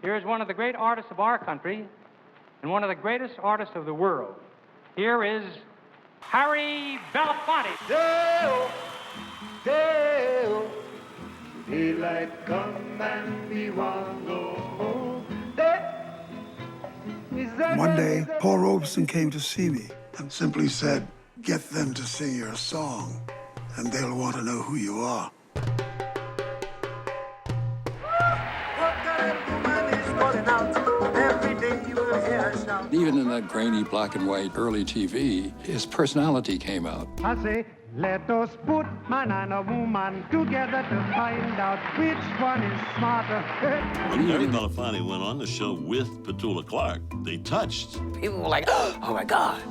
Here is one of the great artists of our country and one of the greatest artists of the world. Here is Harry Belafonte. Dale, Dale, daylight come and we want go home. One day, Paul Robeson came to see me and simply said, "Get them to sing your song, and they'll want to know who you are." Even in that grainy black and white early TV, his personality came out. I say, let us put man and a woman together to find out which one is smarter. When Harry Belafonte went on the show with Petula Clark, they touched. People were like, oh my God.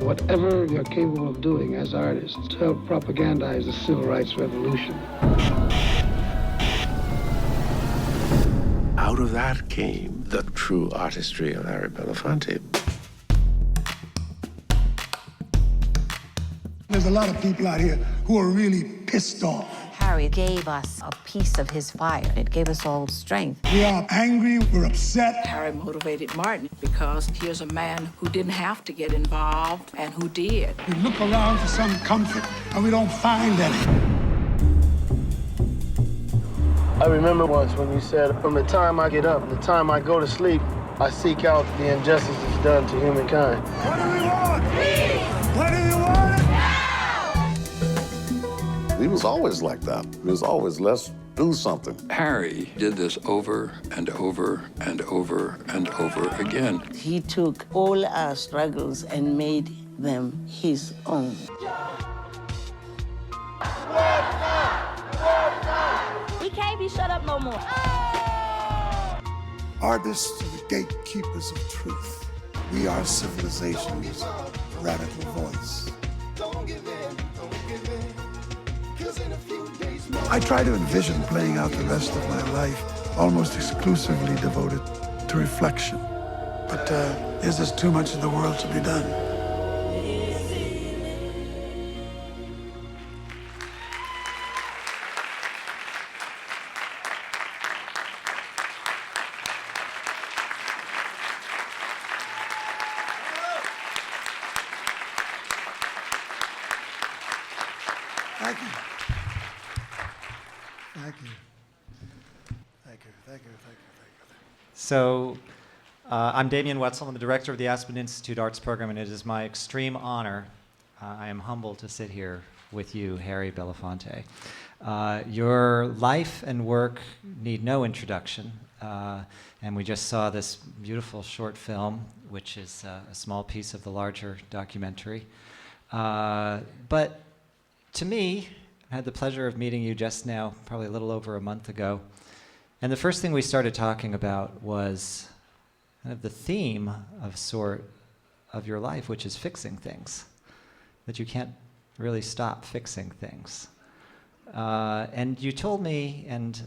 Whatever you're capable of doing as artists to help propagandize the civil rights revolution. Out of that came the true artistry of Harry Belafonte. There's a lot of people out here who are really pissed off. Harry gave us a piece of his fire. It gave us all strength. We are angry, we're upset. Harry motivated Martin because here's a man who didn't have to get involved and who did. We look around for some comfort and we don't find any. I remember once when you said, from the time I get up and the time I go to sleep, I seek out the injustices done to humankind. What do we want? Peace! What do you want? He was always like that. He was always, let's do something. Harry did this over and over and over and over again. He took all our struggles and made them his own. We can't be shut up no more. Artists are the gatekeepers of truth. We are civilization's radical voice. I try to envision playing out the rest of my life almost exclusively devoted to reflection. But there's just too much in the world to be done. Thank you. Thank you. Thank you. Thank you. Thank you. Thank you. So, I'm Damian Wetzel. I'm the director of the Aspen Institute Arts Program, and it is my extreme honor. I am humbled to sit here with you, Harry Belafonte. Your life and work need no introduction, and we just saw this beautiful short film, which is a small piece of the larger documentary. But to me, I had the pleasure of meeting you just now, probably a little over a month ago. And the first thing we started talking about was kind of the theme of your life, which is fixing things, that you can't really stop fixing things. And you told me, and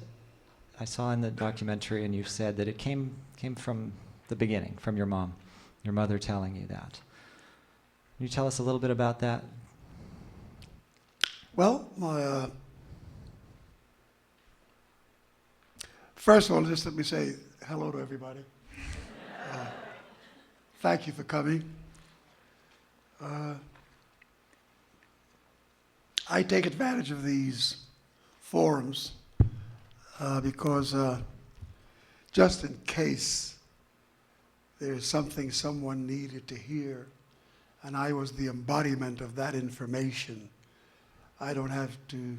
I saw in the documentary, and you said that it came from the beginning, from your mom, your mother telling you that. Can you tell us a little bit about that? Well, first of all, just let me say hello to everybody. Thank you for coming. I take advantage of these forums because just in case there's something someone needed to hear, and I was the embodiment of that information, I don't have to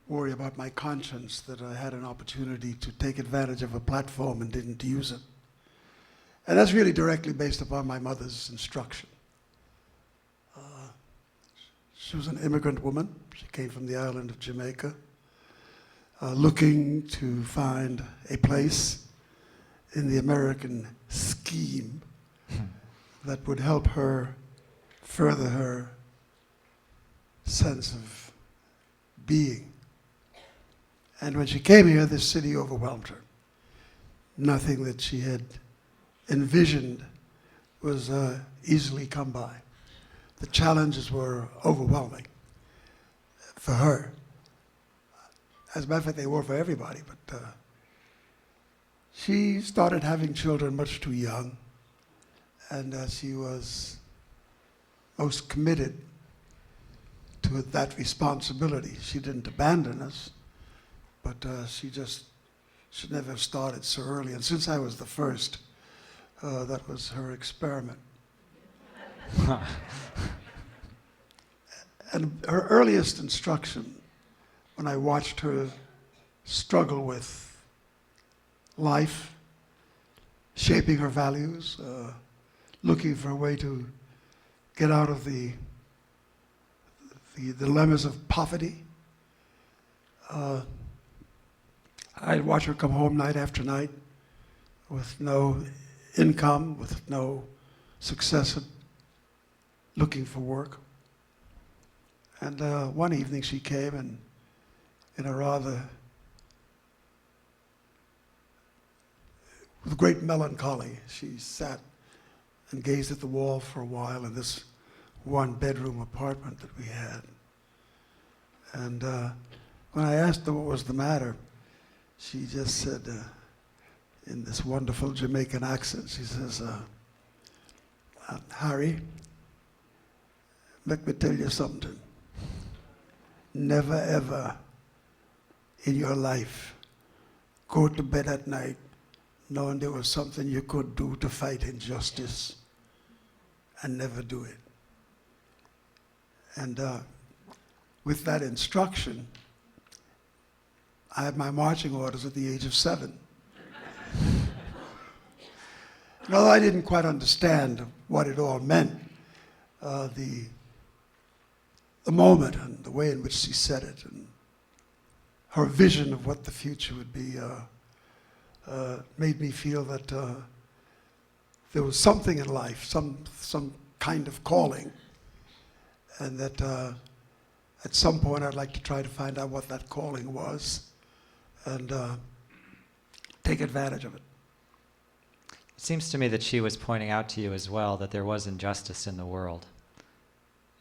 worry about my conscience that I had an opportunity to take advantage of a platform and didn't use it. And that's really directly based upon my mother's instruction. She was an immigrant woman. She came from the island of Jamaica, looking to find a place in the American scheme that would help her further her sense of being. And when she came here, this city overwhelmed her. Nothing that she had envisioned was easily come by. The challenges were overwhelming for her. As a matter of fact, they were for everybody, but she started having children much too young, and she was most committed to that responsibility. She didn't abandon us, but she just should never have started so early. And since I was the first, that was her experiment. And her earliest instruction, when I watched her struggle with life, shaping her values, looking for a way to get out of the dilemmas of poverty. I'd watch her come home night after night with no income, with no success at looking for work. And one evening she came, and in a rather, with great melancholy, she sat and gazed at the wall for a while in this one-bedroom apartment that we had. And when I asked her what was the matter, she just said, in this wonderful Jamaican accent, she says, Harry, let me tell you something. Never ever in your life go to bed at night knowing there was something you could do to fight injustice and never do it. And with that instruction, I had my marching orders at the age of 7. And although I didn't quite understand what it all meant, the moment and the way in which she said it and her vision of what the future would be made me feel that there was something in life, some kind of calling, and that at some point I'd like to try to find out what that calling was and take advantage of it. It seems to me that she was pointing out to you as well that there was injustice in the world.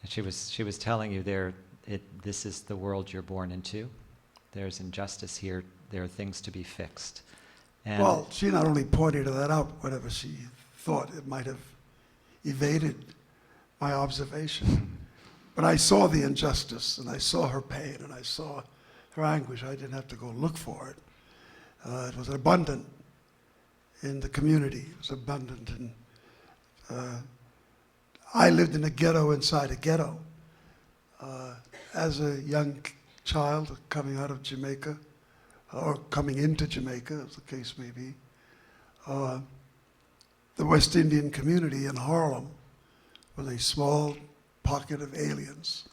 And she was telling you this is the world you're born into. There's injustice here. There are things to be fixed. And well, she not only pointed that out whenever she thought it might have evaded my observation, but I saw the injustice, and I saw her pain, and I saw her anguish. I didn't have to go look for it. It was abundant in the community. It was abundant in I lived in a ghetto inside a ghetto. As a young child coming out of Jamaica, or coming into Jamaica, as the case may be, the West Indian community in Harlem was a small pocket of aliens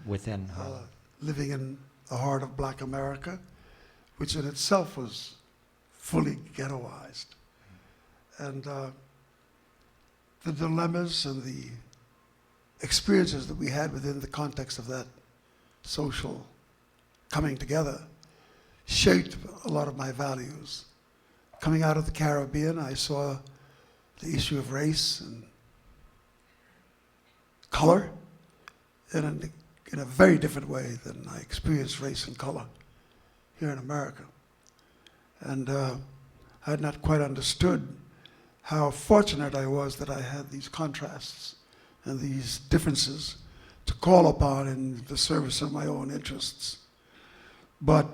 within Harlem. Living in the heart of Black America, which in itself was fully ghettoized. And the dilemmas and the experiences that we had within the context of that social coming together shaped a lot of my values. Coming out of the Caribbean, I saw the issue of race and color in a very different way than I experienced race and color here in America. And I had not quite understood how fortunate I was that I had these contrasts and these differences to call upon in the service of my own interests. But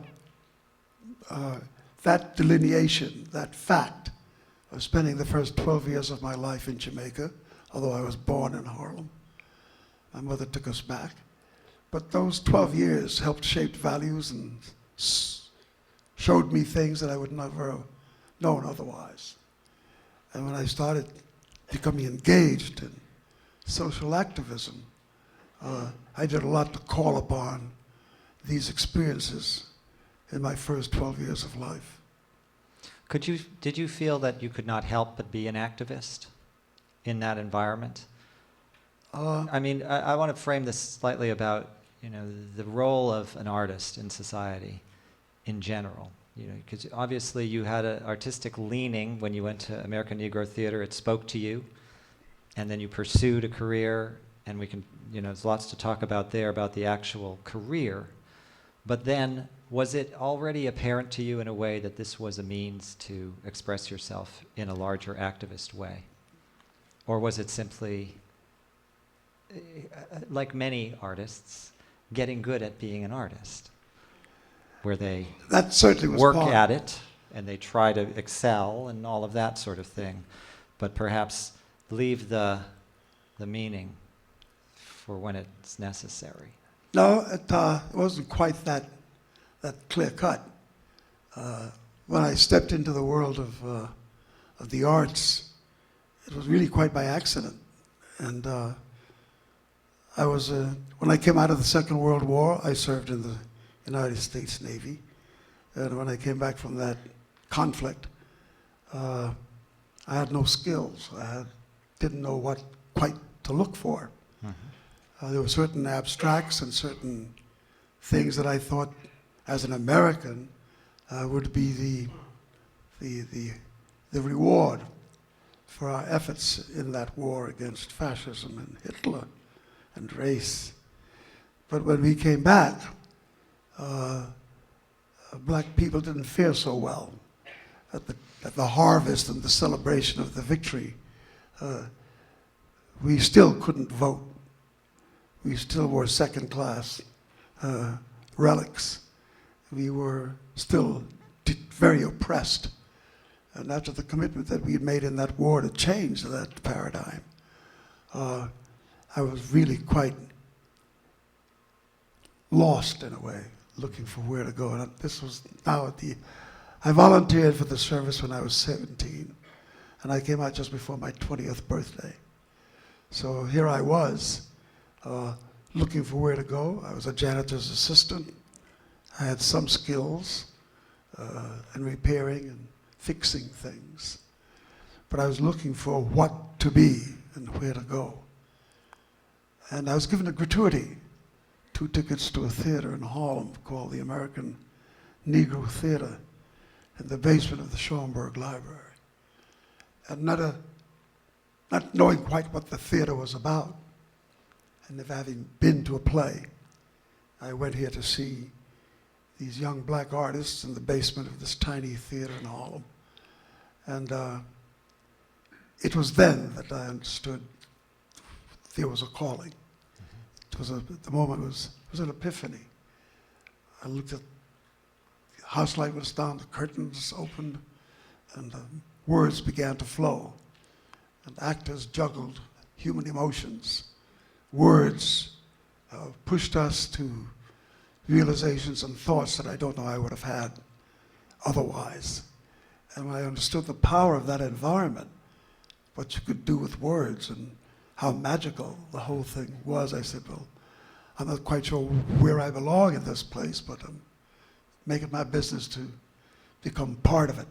that delineation, that fact of spending the first 12 years of my life in Jamaica, although I was born in Harlem, my mother took us back, but those 12 years helped shape values and showed me things that I would never have known otherwise. And when I started becoming engaged in social activism, I did a lot to call upon these experiences in my first 12 years of life. Did you feel that you could not help but be an activist in that environment? I mean, I want to frame this slightly about, the role of an artist in society in general. Because obviously you had an artistic leaning when you went to American Negro Theater. It spoke to you, and then you pursued a career, and we can, there's lots to talk about there about the actual career. But then Was it already apparent to you in a way that this was a means to express yourself in a larger activist way? Or was it simply, like many artists, getting good at being an artist, where they that certainly was work part. at it and they try to excel and all of that sort of thing, but perhaps leave the meaning for when it's necessary? No, it wasn't quite that clear cut. When I stepped into the world of the arts, it was really quite by accident. And I was when I came out of the Second World War, I served in the United States Navy, and when I came back from that conflict, I had no skills. I didn't know what quite to look for. There were certain abstracts and certain things that I thought, as an American, would be the reward for our efforts in that war against fascism and Hitler and race. But when we came back, black people didn't fare so well at the harvest and the celebration of the victory. We still couldn't vote. We still were second-class relics. We were still very oppressed. And after the commitment that we had made in that war to change that paradigm, I was really quite lost in a way, looking for where to go. And this was now I volunteered for the service when I was 17, and I came out just before my 20th birthday. So here I was, looking for where to go. I was a janitor's assistant. I had some skills in repairing and fixing things. But I was looking for what to be and where to go. And I was given a gratuity, 2 tickets to a theater in Harlem called the American Negro Theater in the basement of the Schoenberg Library. And not knowing quite what the theater was about, and never having been to a play, I went here to see these young black artists in the basement of this tiny theater in Harlem. And it was then that I understood there was a calling. It was the moment was an epiphany. I looked at the house light was down, the curtains opened, and words began to flow. And actors juggled human emotions. Words pushed us to realizations and thoughts that I don't know I would have had otherwise. And when I understood the power of that environment, what you could do with words and how magical the whole thing was, I said, well, I'm not quite sure where I belong in this place, but I'm making my business to become part of it.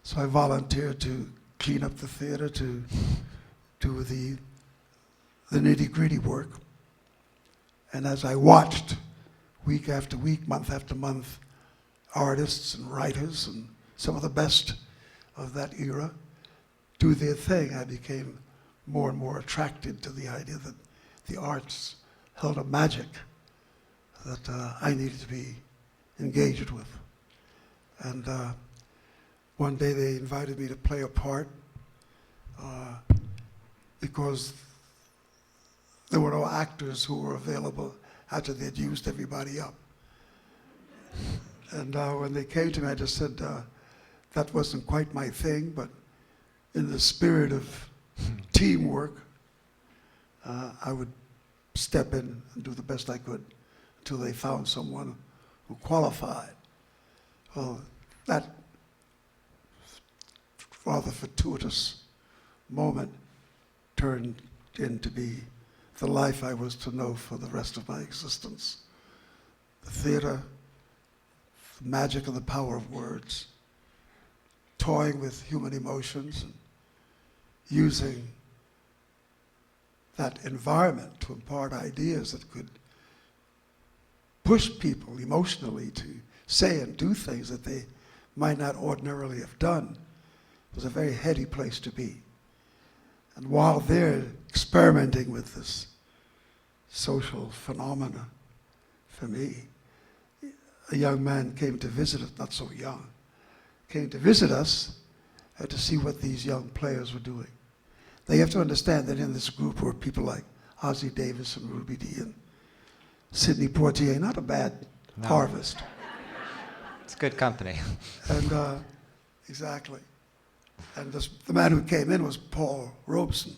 So I volunteered to clean up the theater, to do the nitty-gritty work. And as I watched week after week, month after month, artists and writers and some of the best of that era do their thing, I became more and more attracted to the idea that the arts held a magic that I needed to be engaged with. And one day they invited me to play a part because there were no actors who were available after they'd used everybody up. And when they came to me, I just said, that wasn't quite my thing, but in the spirit of teamwork, I would step in and do the best I could until they found someone who qualified. Well, that rather fortuitous moment turned into be the life I was to know for the rest of my existence. The theater, the magic and the power of words, toying with human emotions, and using that environment to impart ideas that could push people emotionally to say and do things that they might not ordinarily have done. It was a very heady place to be. And while they're experimenting with this social phenomena, for me, a young man came to visit us, not so young, came to visit us to see what these young players were doing. Now you have to understand that in this group were people like Ozzie Davis and Ruby Dee and Sidney Poitier, not a bad harvest. It's good company. And exactly. And the man who came in was Paul Robeson.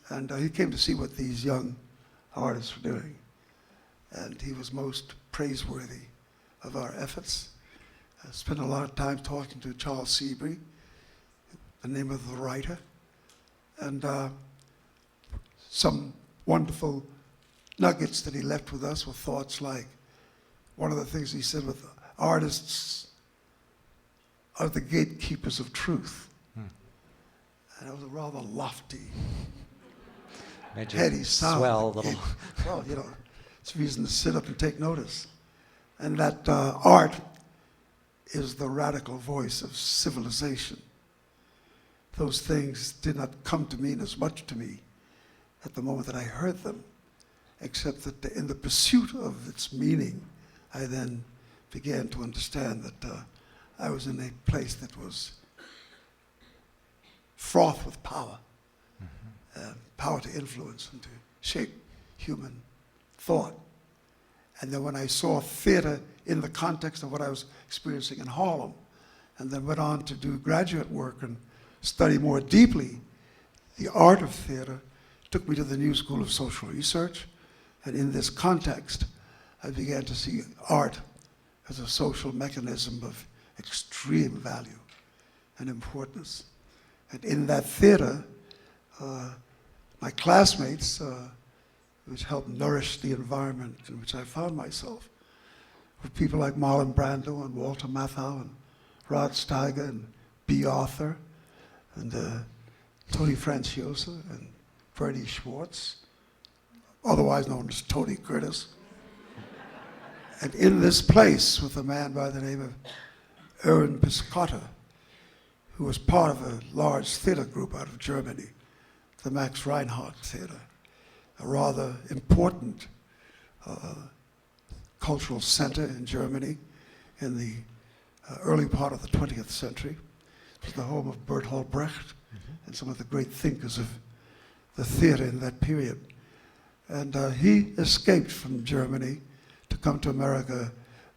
And he came to see what these young artists were doing. And he was most praiseworthy of our efforts. I spent a lot of time talking to Charles Seabury, the name of the writer, and some wonderful nuggets that he left with us were thoughts like, one of the things he said with artists are the gatekeepers of truth. And it was a rather lofty, heady sound. Swell little. Well, you know, it's reason to sit up and take notice. And that art is the radical voice of civilization. Those things did not come to mean as much to me at the moment that I heard them, except that in the pursuit of its meaning, I then began to understand that I was in a place that was fraught with power, power to influence and to shape human thought. And then when I saw theater in the context of what I was experiencing in Harlem, and then went on to do graduate work and study more deeply the art of theater, took me to the New School of Social Research. And in this context, I began to see art as a social mechanism of extreme value and importance. And in that theater, my classmates, which helped nourish the environment in which I found myself, were people like Marlon Brando and Walter Matthau and Rod Steiger and B. Arthur and Tony Franciosa and Bernie Schwartz, otherwise known as Tony Curtis. And in this place with a man by the name of Aaron Piscotta, who was part of a large theater group out of Germany, the Max Reinhardt Theater, a rather important cultural center in Germany in the early part of the 20th century. It was the home of Bertolt Brecht and some of the great thinkers of the theater in that period. And he escaped from Germany to come to America,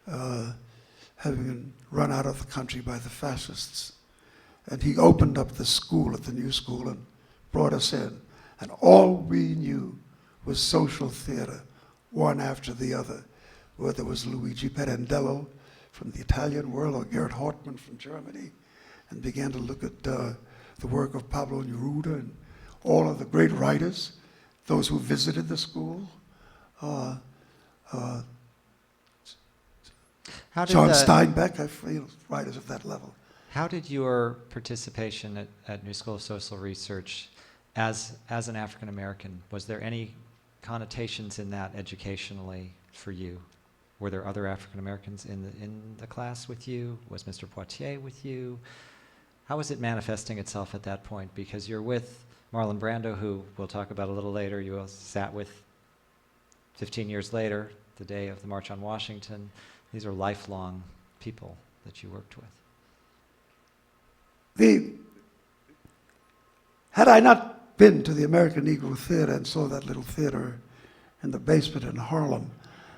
having been run out of the country by the fascists. And he opened up the school at the New School and brought us in. And all we knew was social theater, one after the other, whether it was Luigi Pirandello from the Italian world or Gerhard Hauptmann from Germany, and began to look at the work of Pablo Neruda and all of the great writers, those who visited the school. John Steinbeck, writers of that level. How did your participation at New School of Social Research as an African American, was there any connotations in that educationally for you? Were there other African Americans in the class with you? Was Mr. Poitier with you? How was it manifesting itself at that point? Because you're with Marlon Brando, who we'll talk about a little later, you sat with 15 years later, the day of the March on Washington. These are lifelong people that you worked with. Had I not been to the American Negro Theater and saw that little theater in the basement in Harlem,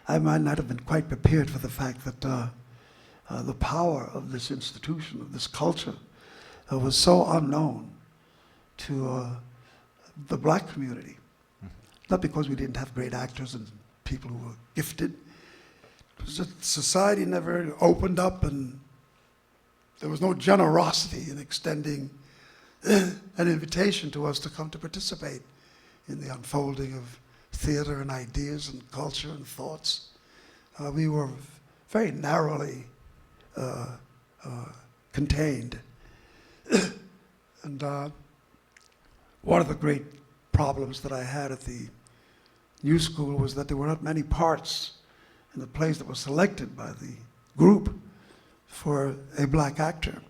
I might not have been quite prepared for the fact that the power of this institution, of this culture, was so unknown to the black community. Not because we didn't have great actors and people who were gifted. It was just society never opened up, and there was no generosity in extending an invitation to us to come to participate in the unfolding of theater and ideas and culture and thoughts. We were very narrowly contained. And one of the great problems that I had at the New School was that there were not many parts in the plays that were selected by the group for a black actor.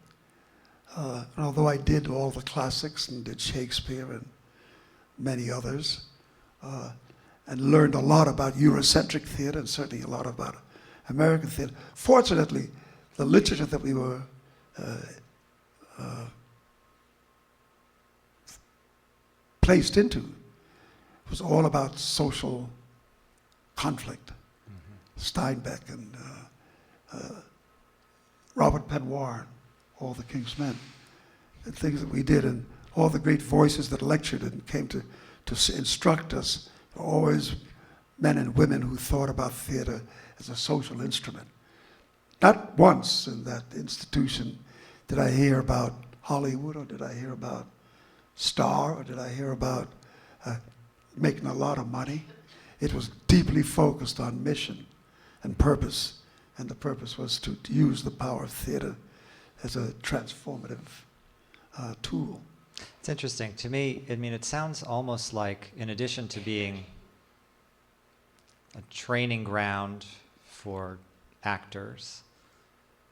And although I did all the classics and did Shakespeare and many others, and learned a lot about Eurocentric theater and certainly a lot about American theater. Fortunately, the literature that we were placed into was all about social conflict. Steinbeck and Robert Penn Warren, all the King's Men, and things that we did, and all the great voices that lectured and came to instruct us, were always men and women who thought about theater as a social instrument. Not once in that institution did I hear about Hollywood, or did I hear about Star, or did I hear about making a lot of money. It was deeply focused on mission and purpose, and the purpose was to use the power of theater as a transformative tool. It's interesting. To me, I mean, it sounds almost like, in addition to being a training ground for actors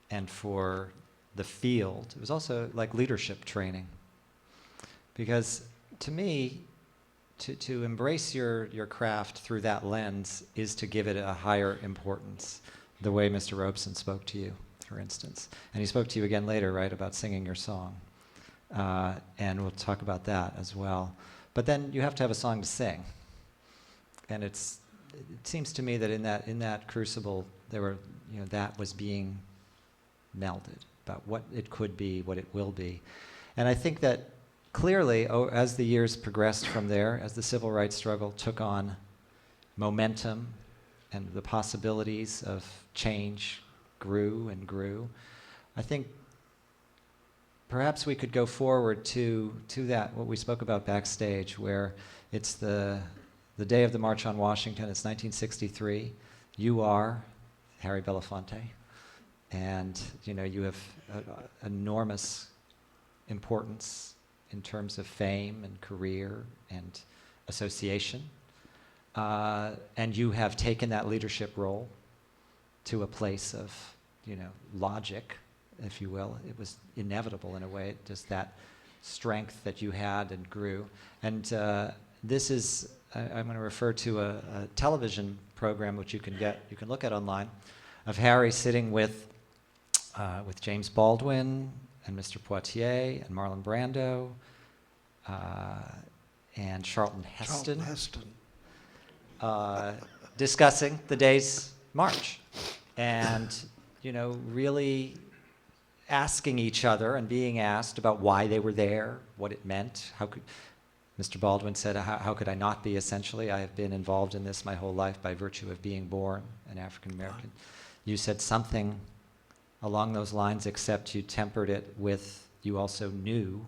and for the field, it was also like leadership training. Because to me, to embrace your craft through that lens is to give it a higher importance, the way Mr. Robeson spoke to you, for instance. And he spoke to you again later, right, about singing your song. And we'll talk about that as well. But then you have to have a song to sing. And it seems to me that in that crucible, there were, that was being melded about what it could be, what it will be. And I think that clearly, as the years progressed from there, as the civil rights struggle took on momentum and the possibilities of change grew and grew, I think perhaps we could go forward to that, what we spoke about backstage, where it's the day of the March on Washington. It's 1963. You are Harry Belafonte, and you have enormous importance in terms of fame and career and association. And you have taken that leadership role to a place of, logic, if you will. It was inevitable in a way, just that strength that you had and grew. And this is, I'm going to refer to a television program which you can look at online, of Harry sitting with James Baldwin and Mr. Poitier and Marlon Brando and Charlton Heston, discussing the day's march, and really asking each other and being asked about why they were there, what it meant. How could Mr. Baldwin said, how could I not be, essentially? I have been involved in this my whole life by virtue of being born an African American. You said something along those lines, except you tempered it with, you also knew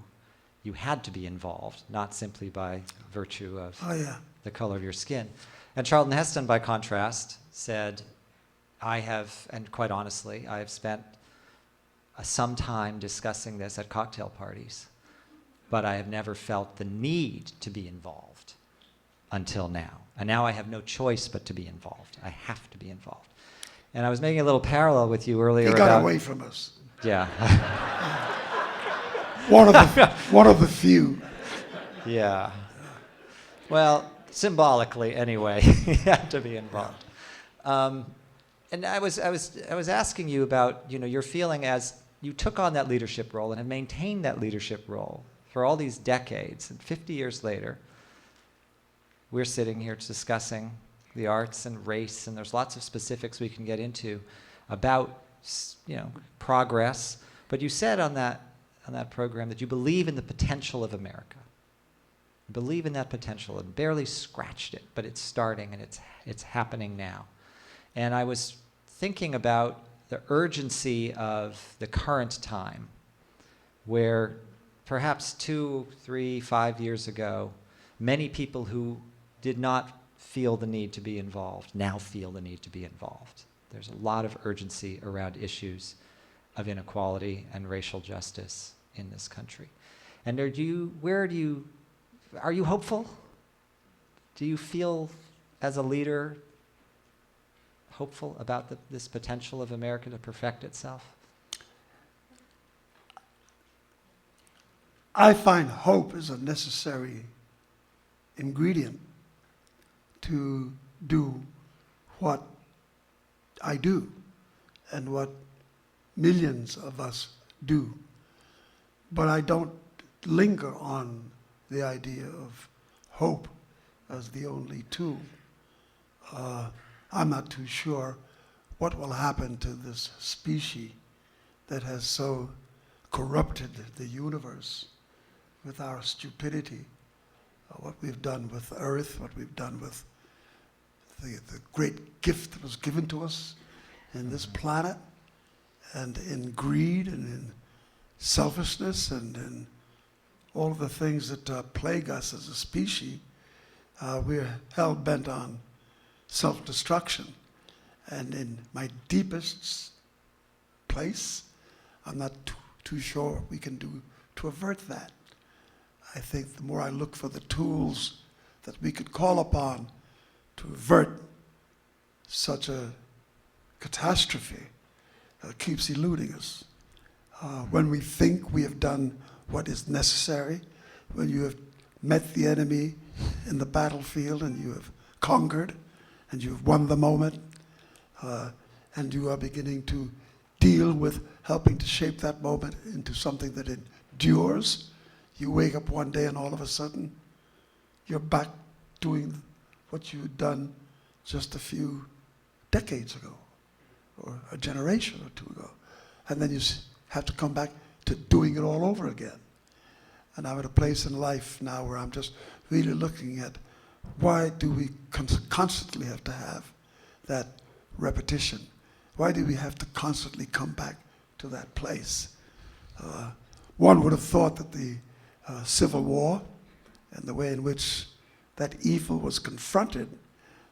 you had to be involved, not simply by virtue of the color of your skin. And Charlton Heston, by contrast, said, and quite honestly, I have spent some time discussing this at cocktail parties, but I have never felt the need to be involved until now. And now I have no choice but to be involved. I have to be involved. And I was making a little parallel with you earlier about... He got away from us. Yeah. One of the few. Yeah. Well, symbolically, anyway, he had to be involved. And I was asking you about, your feeling as you took on that leadership role and have maintained that leadership role for all these decades, and 50 years later, we're sitting here discussing the arts and race, and there's lots of specifics we can get into about, progress. But you said on that program that you believe in the potential of America. You believe in that potential, and barely scratched it, but it's starting and it's happening now. And I was thinking about the urgency of the current time, where perhaps 2, 3, 5 years ago, many people who did not feel the need to be involved now feel the need to be involved. There's a lot of urgency around issues of inequality and racial justice in this country. And are you hopeful? Do you feel, as a leader, hopeful about this potential of America to perfect itself? I find hope is a necessary ingredient to do what I do. and what millions of us do. But I don't linger on the idea of hope as the only tool. I'm not too sure what will happen to this species that has so corrupted the universe with our stupidity, what we've done with Earth, what we've done with the great gift that was given to us in this planet, and in greed and in selfishness and in all of the things that plague us as a species. We're hell-bent on self-destruction. And in my deepest place, I'm not too sure what we can do to avert that. I think the more I look for the tools that we could call upon to avert such a catastrophe, keeps eluding us. When we think we have done what is necessary, when you have met the enemy in the battlefield and you have conquered and you have won the moment, and you are beginning to deal with helping to shape that moment into something that endures, you wake up one day and all of a sudden you're back doing what you had done just a few decades ago or a generation or two ago. And then you have to come back to doing it all over again. And I'm at a place in life now where I'm just really looking at why do we constantly have to have that repetition? Why do we have to constantly come back to that place? One would have thought that the Civil War and the way in which that evil was confronted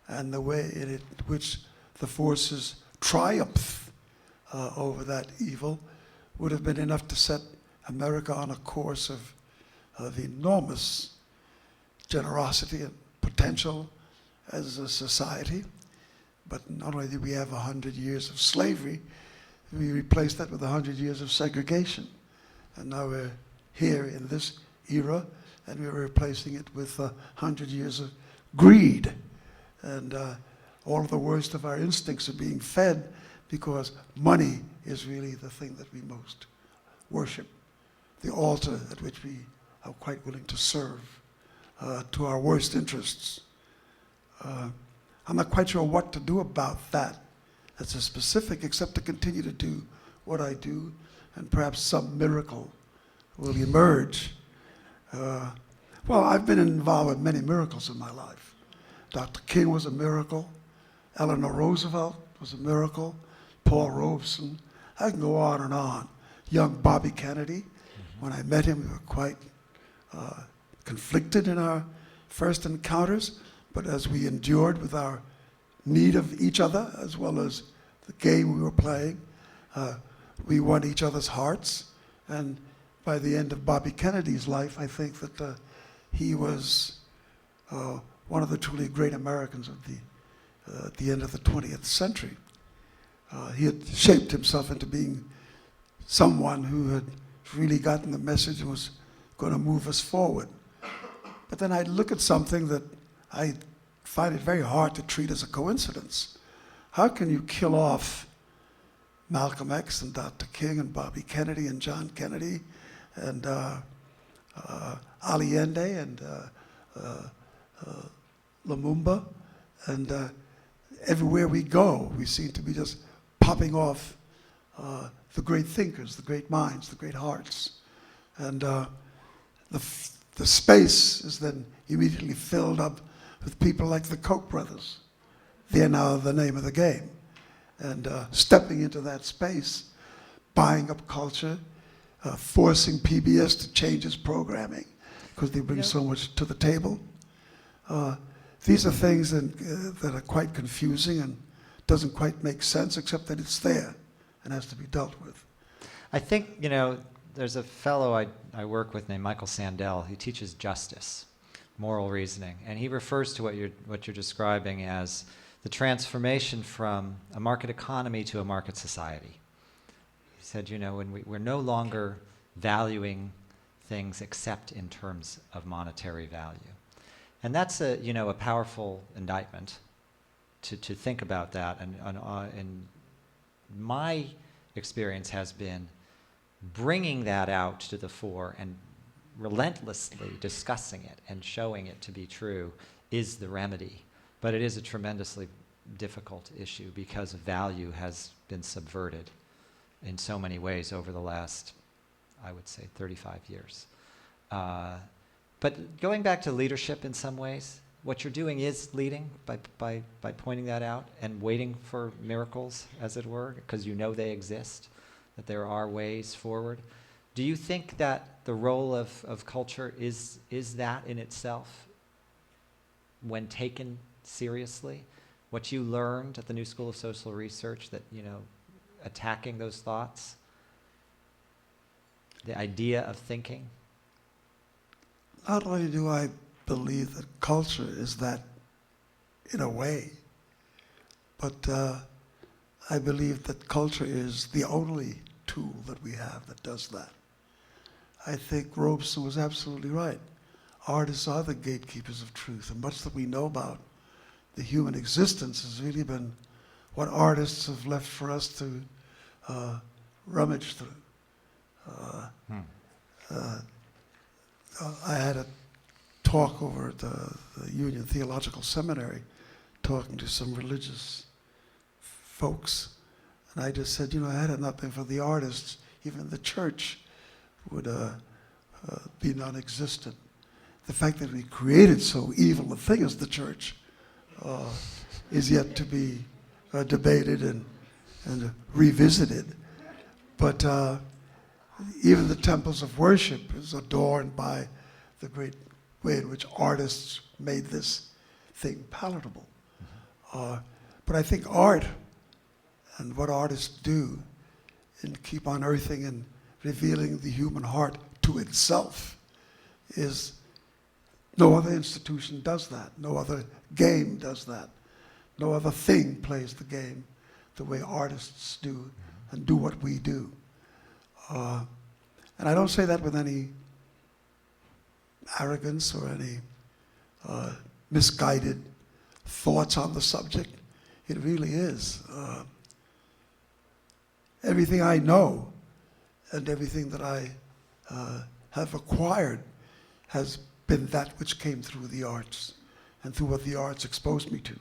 and the way in which the forces triumphed over that evil would have been enough to set America on a course of enormous generosity and potential as a society. But not only did we have 100 years of slavery, we replaced that with 100 years of segregation. And now we're here in this era, and we're replacing it with 100 years of greed. And all of the worst of our instincts are being fed because money is really the thing that we most worship, the altar at which we are quite willing to serve to our worst interests. I'm not quite sure what to do about that as a specific, except to continue to do what I do, and perhaps some miracle will emerge. Well, I've been involved with many miracles in my life. Dr. King was a miracle. Eleanor Roosevelt was a miracle. Paul Robeson. I can go on and on. Young Bobby Kennedy. When I met him, we were quite conflicted in our first encounters, but as we endured with our need of each other, as well as the game we were playing, we won each other's hearts. And by the end of Bobby Kennedy's life, I think that he was one of the truly great Americans of at the end of the 20th century. He had shaped himself into being someone who had really gotten the message and was going to move us forward. But then I look at something that I find it very hard to treat as a coincidence. How can you kill off Malcolm X and Dr. King and Bobby Kennedy and John Kennedy and Allende and Lumumba, and everywhere we go, we seem to be just popping off the great thinkers, the great minds, the great hearts. And the space is then immediately filled up with people like the Koch brothers. They're now the name of the game. And stepping into that space, buying up culture, forcing PBS to change its programming because they bring so much to the table. These are things that are quite confusing and doesn't quite make sense, except that it's there and has to be dealt with. I think, there's a fellow I work with named Michael Sandel. He teaches justice, moral reasoning, and he refers to what you're describing as the transformation from a market economy to a market society. He said, when we're no longer valuing things except in terms of monetary value. And that's a powerful indictment to think about that and my experience has been bringing that out to the fore and relentlessly discussing it and showing it to be true is the remedy. But it is a tremendously difficult issue because value has been subverted in so many ways over the last, I would say, 35 years. But going back to leadership in some ways, what you're doing is leading by pointing that out and waiting for miracles, as it were, because you know they exist, that there are ways forward. Do you think that the role of culture is that in itself, when taken seriously? What you learned at the New School of Social Research, that, you know, attacking those thoughts, the idea of thinking? Not only do I believe that culture is that in a way, but I believe that culture is the only tool that we have that does that. I think Robeson was absolutely right. Artists are the gatekeepers of truth, and much that we know about the human existence has really been what artists have left for us to rummage through. I had a talk over at the Union Theological Seminary, talking to some religious folks, and I just said, you know, had it not been for the artists, even the church would be non-existent. The fact that we created so evil a thing as the church is yet to be debated and revisited. But even the temples of worship is adorned by the great way in which artists made this thing palatable. But I think art and what artists do and keep unearthing and revealing the human heart to itself is, no other institution does that. No other game does that. No other thing plays the game the way artists do and do what we do. And I don't say that with any arrogance or any misguided thoughts on the subject. It really is. Everything I know and everything that I have acquired has been that which came through the arts and through what the arts exposed me to.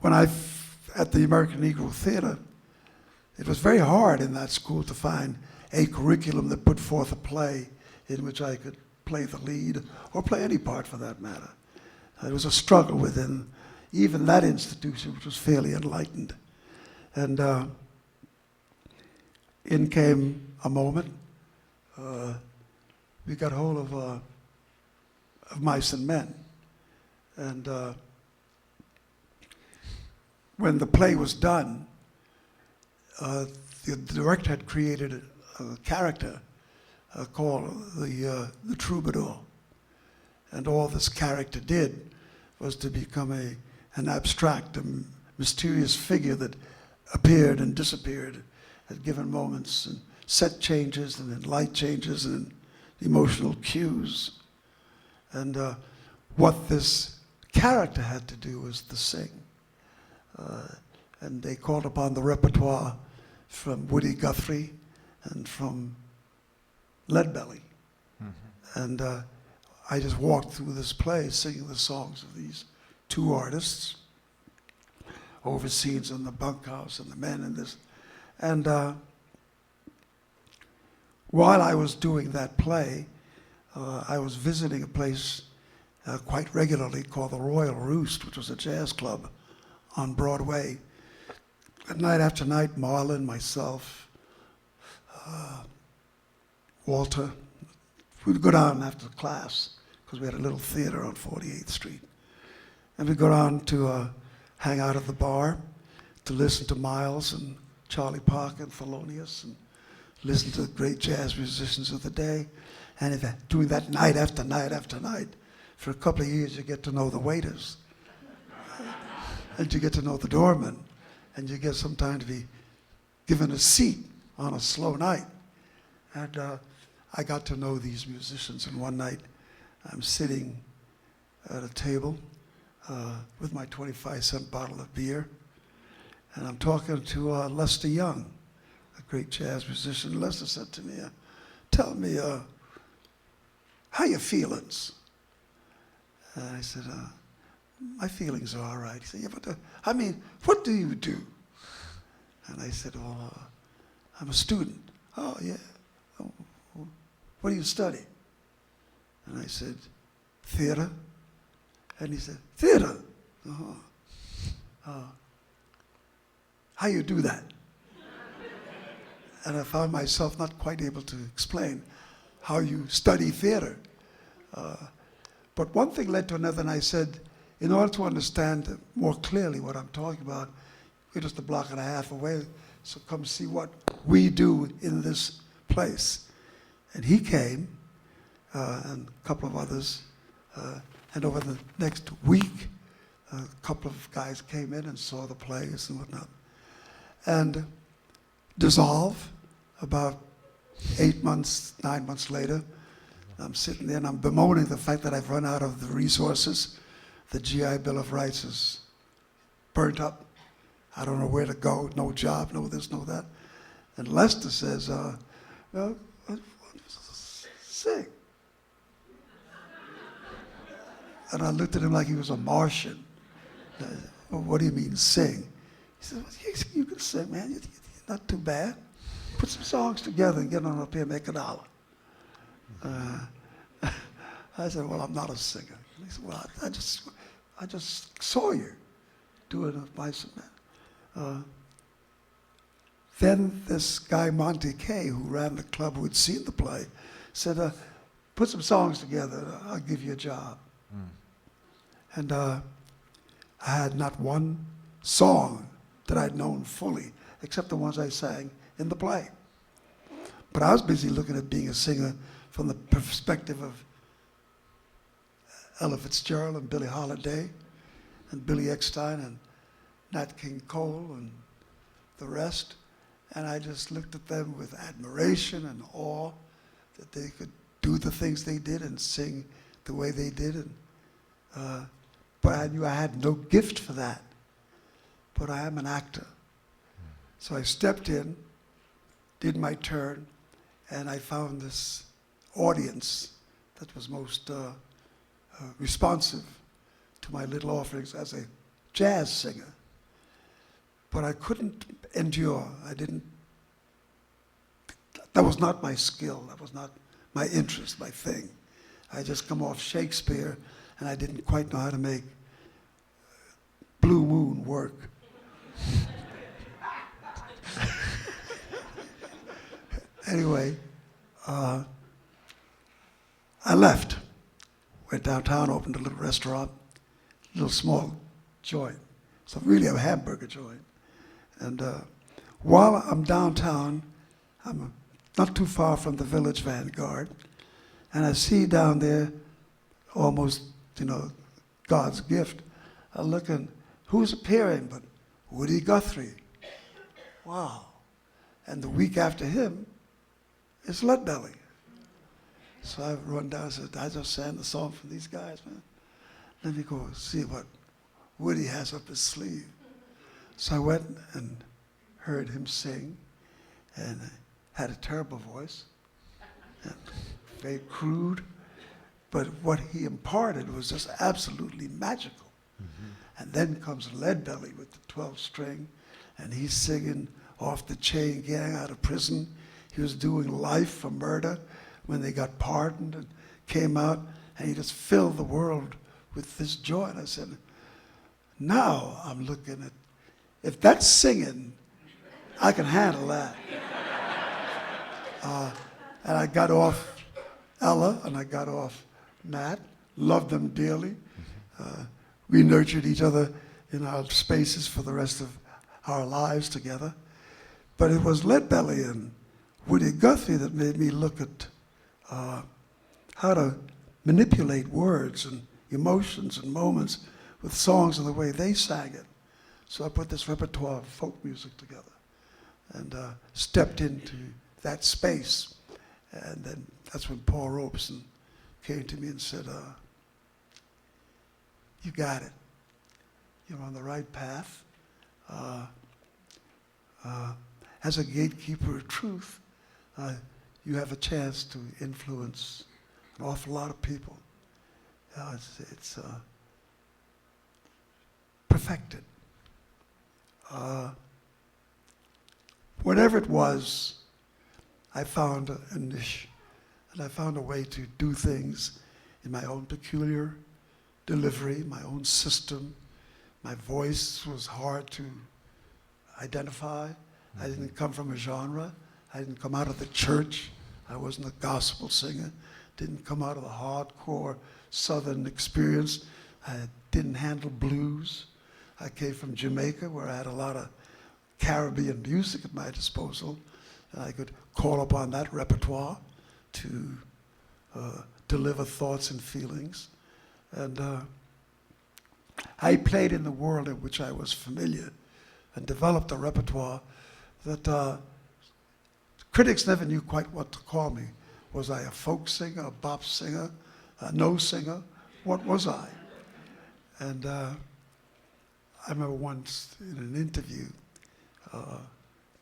When at the American Negro Theater, it was very hard in that school to find a curriculum that put forth a play in which I could play the lead or play any part for that matter. It was a struggle within even that institution, which was fairly enlightened. And in came a moment, we got hold of Mice and Men. And when the play was done, the director had created a character called the Troubadour. And all this character did was to become an abstract and mysterious figure that appeared and disappeared at given moments, and set changes and then light changes and emotional cues. And what this character had to do was to sing. And they called upon the repertoire from Woody Guthrie and from Leadbelly. Mm-hmm. And I just walked through this play singing the songs of these two artists, over scenes in the bunkhouse and the men in this. And while I was doing that play, I was visiting a place quite regularly called the Royal Roost, which was a jazz club on Broadway. And night after night, Marlon, myself, Walter, we'd go down after class, because we had a little theater on 48th Street. And we'd go down to hang out at the bar, to listen to Miles and Charlie Parker and Thelonious, and listen to the great jazz musicians of the day. And doing that night after night after night, for a couple of years you get to know the waiters. And you get to know the doorman. And you get sometimes to be given a seat on a slow night. And I got to know these musicians. And one night I'm sitting at a table with my 25-cent bottle of beer And I'm talking to Lester Young, a great jazz musician. Lester said to me, tell me, how your feelings? And I said, my feelings are all right. He said, yeah, but I mean, what do you do? And I said, well, I'm a student. Oh, yeah. Oh, what do you study? And I said, theater. And he said, theater? How you do that? And I found myself not quite able to explain how you study theater. But one thing led to another, and I said, in order to understand more clearly what I'm talking about, we're just a block and a half away, so come see what we do in this place. And he came, and a couple of others, and over the next week, a couple of guys came in and saw the plays and whatnot. And Dissolve, about 8 months, 9 months later, I'm sitting there and I'm bemoaning the fact that I've run out of the resources. The GI Bill of Rights is burnt up. I don't know where to go, no job, no this, no that. And Lester says, well, sing. And I looked at him like he was a Martian. Well, what do you mean, sing? He said, well, you can sing, man. You're not too bad. Put some songs together and get on up here and make $1. I said, well, I'm not a singer. And he said, well, I just saw you doing a bison man. Then this guy, Monty Kay, who ran the club, who had seen the play, said, put some songs together, I'll give you a job. And I had not one song that I'd known fully, except the ones I sang in the play. But I was busy looking at being a singer from the perspective of Ella Fitzgerald and Billie Holiday and Billy Eckstine and Nat King Cole and the rest. And I just looked at them with admiration and awe that they could do the things they did and sing the way they did. And, but I knew I had no gift for that. But I am an actor. So I stepped in, did my turn, and I found this audience that was most responsive to my little offerings as a jazz singer. But I couldn't endure. That was not my skill. That was not my interest, my thing. I just come off Shakespeare, and I didn't quite know how to make Blue Moon work. Anyway, I left, went downtown, opened a little restaurant, a little small joint. So really a hamburger joint. And while I'm downtown, I'm not too far from the Village Vanguard, and I see down there almost, God's gift. I'm looking, who's appearing but Woody Guthrie. Wow. And the week after him is Leadbelly. So I run down and said, I just sang the song from these guys, man. Let me go see what Woody has up his sleeve. So I went and heard him sing, and had a terrible voice, and very crude, but what he imparted was just absolutely magical. Mm-hmm. And then comes Leadbelly with the 12-string, and he's singing Off the Chain Gang out of prison. He was doing life for murder when they got pardoned and came out, and he just filled the world with this joy. And I said, now I'm looking at, if that's singing, I can handle that. And I got off Ella, and I got off Nat, loved them dearly. We nurtured each other in our spaces for the rest of our lives together. But it was Leadbelly and Woody Guthrie that made me look at how to manipulate words and emotions and moments with songs and the way they sang it. So I put this repertoire of folk music together and stepped into that space. And then that's when Paul Robeson came to me and said, you got it. You're on the right path. as a gatekeeper of truth, you have a chance to influence an awful lot of people. It's perfected. Whatever it was, I found a niche, and I found a way to do things in my own peculiar delivery, my own system. My voice was hard to identify. I didn't come from a genre. I didn't come out of the church. I wasn't a gospel singer. Didn't come out of the hardcore Southern experience. I didn't handle blues. I came from Jamaica, where I had a lot of Caribbean music at my disposal, and I could call upon that repertoire to deliver thoughts and feelings. And I played in the world in which I was familiar and developed a repertoire that critics never knew quite what to call me. Was I a folk singer, a bop singer, a no singer? What was I? And I remember once in an interview,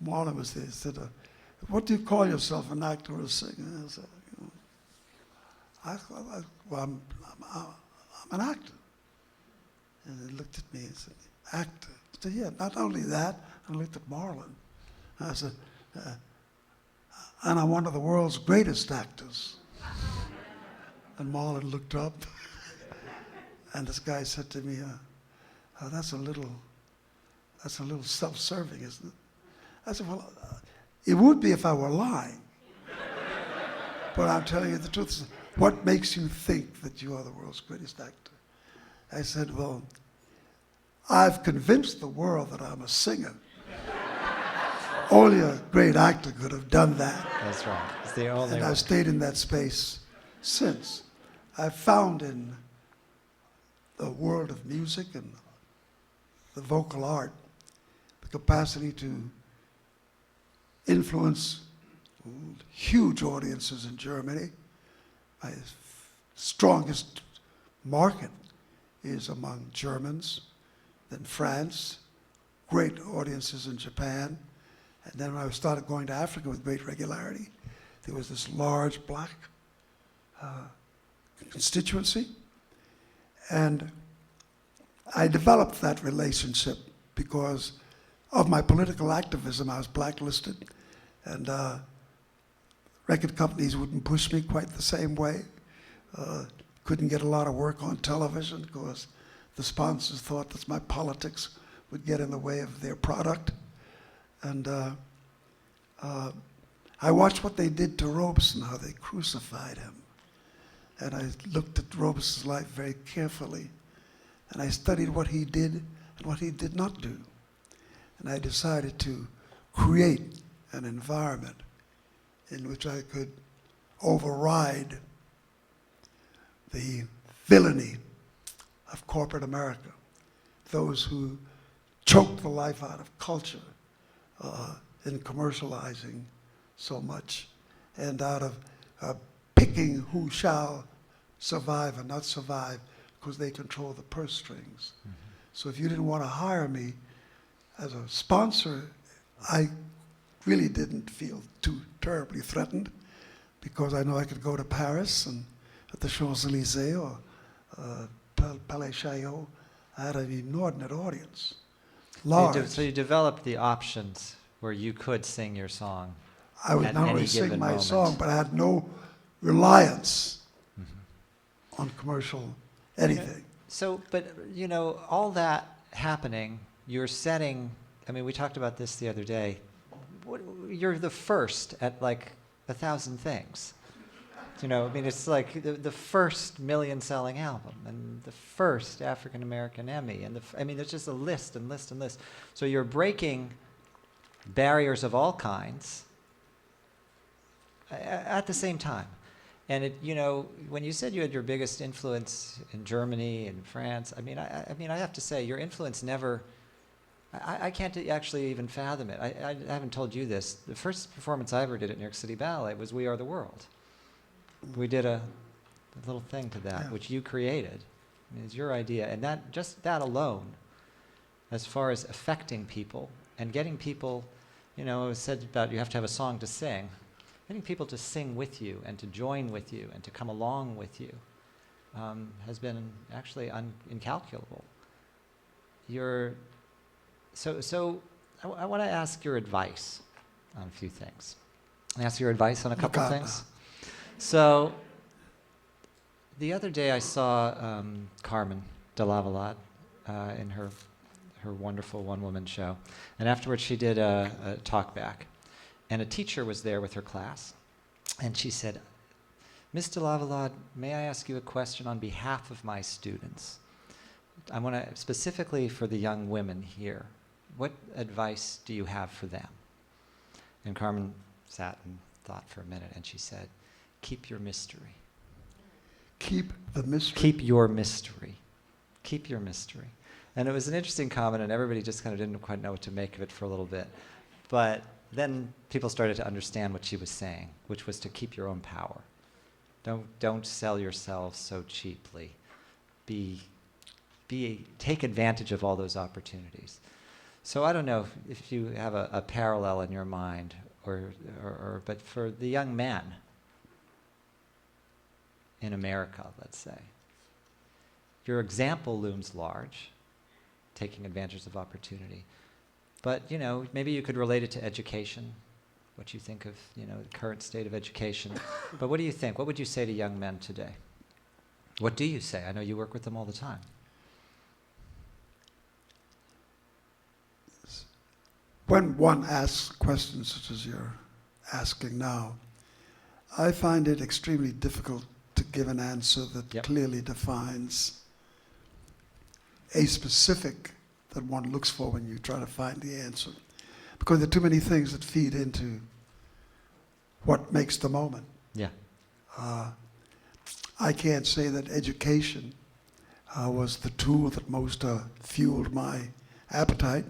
Marlon was there, he said, what do you call yourself, an actor or a singer? I said, well, I'm an actor. And he looked at me and said, actor? I said, yeah, not only that. I looked at Marlon. I said, and I'm one of the world's greatest actors. And Marlon looked up, and this guy said to me, that's a little self-serving, isn't it? I said, well, it would be if I were lying. But I'm telling you the truth. What makes you think that you are the world's greatest actor? I said, well, I've convinced the world that I'm a singer. Only a great actor could have done that. That's right. It's the only And one. I've stayed in that space since. I've found in the world of music and the vocal art the capacity to influence huge audiences in Germany. My strongest market is among Germans, then France, great audiences in Japan. And then when I started going to Africa with great regularity, there was this large black constituency. And I developed that relationship because of my political activism. I was blacklisted, and record companies wouldn't push me quite the same way. Couldn't get a lot of work on television because the sponsors thought that my politics would get in the way of their product. And I watched what they did to Robeson, how they crucified him. And I looked at Robeson's life very carefully, and I studied what he did and what he did not do. And I decided to create an environment in which I could override the villainy of corporate America, those who choke the life out of culture in commercializing so much, and out of picking who shall survive and not survive because they control the purse strings. Mm-hmm. So if you didn't want to hire me as a sponsor, I really didn't feel too terribly threatened, because I know I could go to Paris and at the Champs-Élysées or Palais Chaillot. I had an inordinate audience. Large. So you developed the options where you could sing your song. I would not only sing my song, but I had no reliance on commercial anything. So, but you know, all that happening, you're setting, I mean, we talked about this the other day. You're the first at like 1,000 things. You know, I mean, it's like the first million-selling album and the first African-American Emmy. And I mean, there's just a list and list and list. So you're breaking barriers of all kinds at the same time. And it, you know, when you said you had your biggest influence in Germany and France, I mean, I have to say, your influence never, I can't actually even fathom it. I haven't told you this. The first performance I ever did at New York City Ballet was We Are the World. We did a little thing to that, which you created. I mean, it's your idea. And that, just that alone, as far as affecting people and getting people, it was said about you have to have a song to sing. Getting people to sing with you and to join with you and to come along with you has been actually incalculable. So I want to ask your advice on a few things. Can I ask your advice on a couple things? So the other day I saw Carmen de Lavalade in her wonderful one-woman show. And afterwards she did a talk back. And a teacher was there with her class. And she said, "Miss de Lavalade, may I ask you a question on behalf of my students? I want to, specifically for the young women here, what advice do you have for them?" And Carmen sat and thought for a minute, and she said, "Keep your mystery." Keep the mystery? Keep your mystery. Keep your mystery. And it was an interesting comment, and everybody just kind of didn't quite know what to make of it for a little bit. But then people started to understand what she was saying, which was to keep your own power. Don't sell yourselves so cheaply. Take advantage of all those opportunities. So I don't know if you have a parallel in your mind, but for the young men in America, let's say, your example looms large, taking advantage of opportunity. But maybe you could relate it to education, what you think of the current state of education. But what do you think? What would you say to young men today? What do you say? I know you work with them all the time. When one asks questions such as you're asking now, I find it extremely difficult to give an answer that clearly defines a specific that one looks for when you try to find the answer. Because there are too many things that feed into what makes the moment. Yeah. I can't say that education was the tool that most fueled my appetite.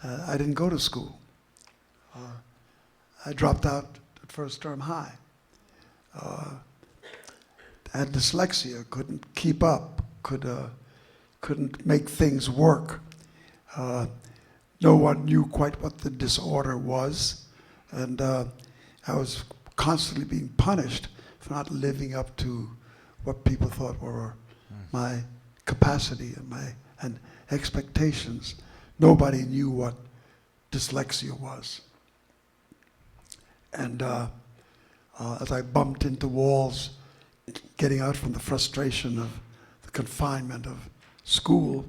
I didn't go to school. I dropped out at first term high. Had dyslexia, couldn't keep up, couldn't make things work. No one knew quite what the disorder was, and I was constantly being punished for not living up to what people thought were my capacity and expectations. Nobody knew what dyslexia was. And as I bumped into walls, getting out from the frustration of the confinement of school,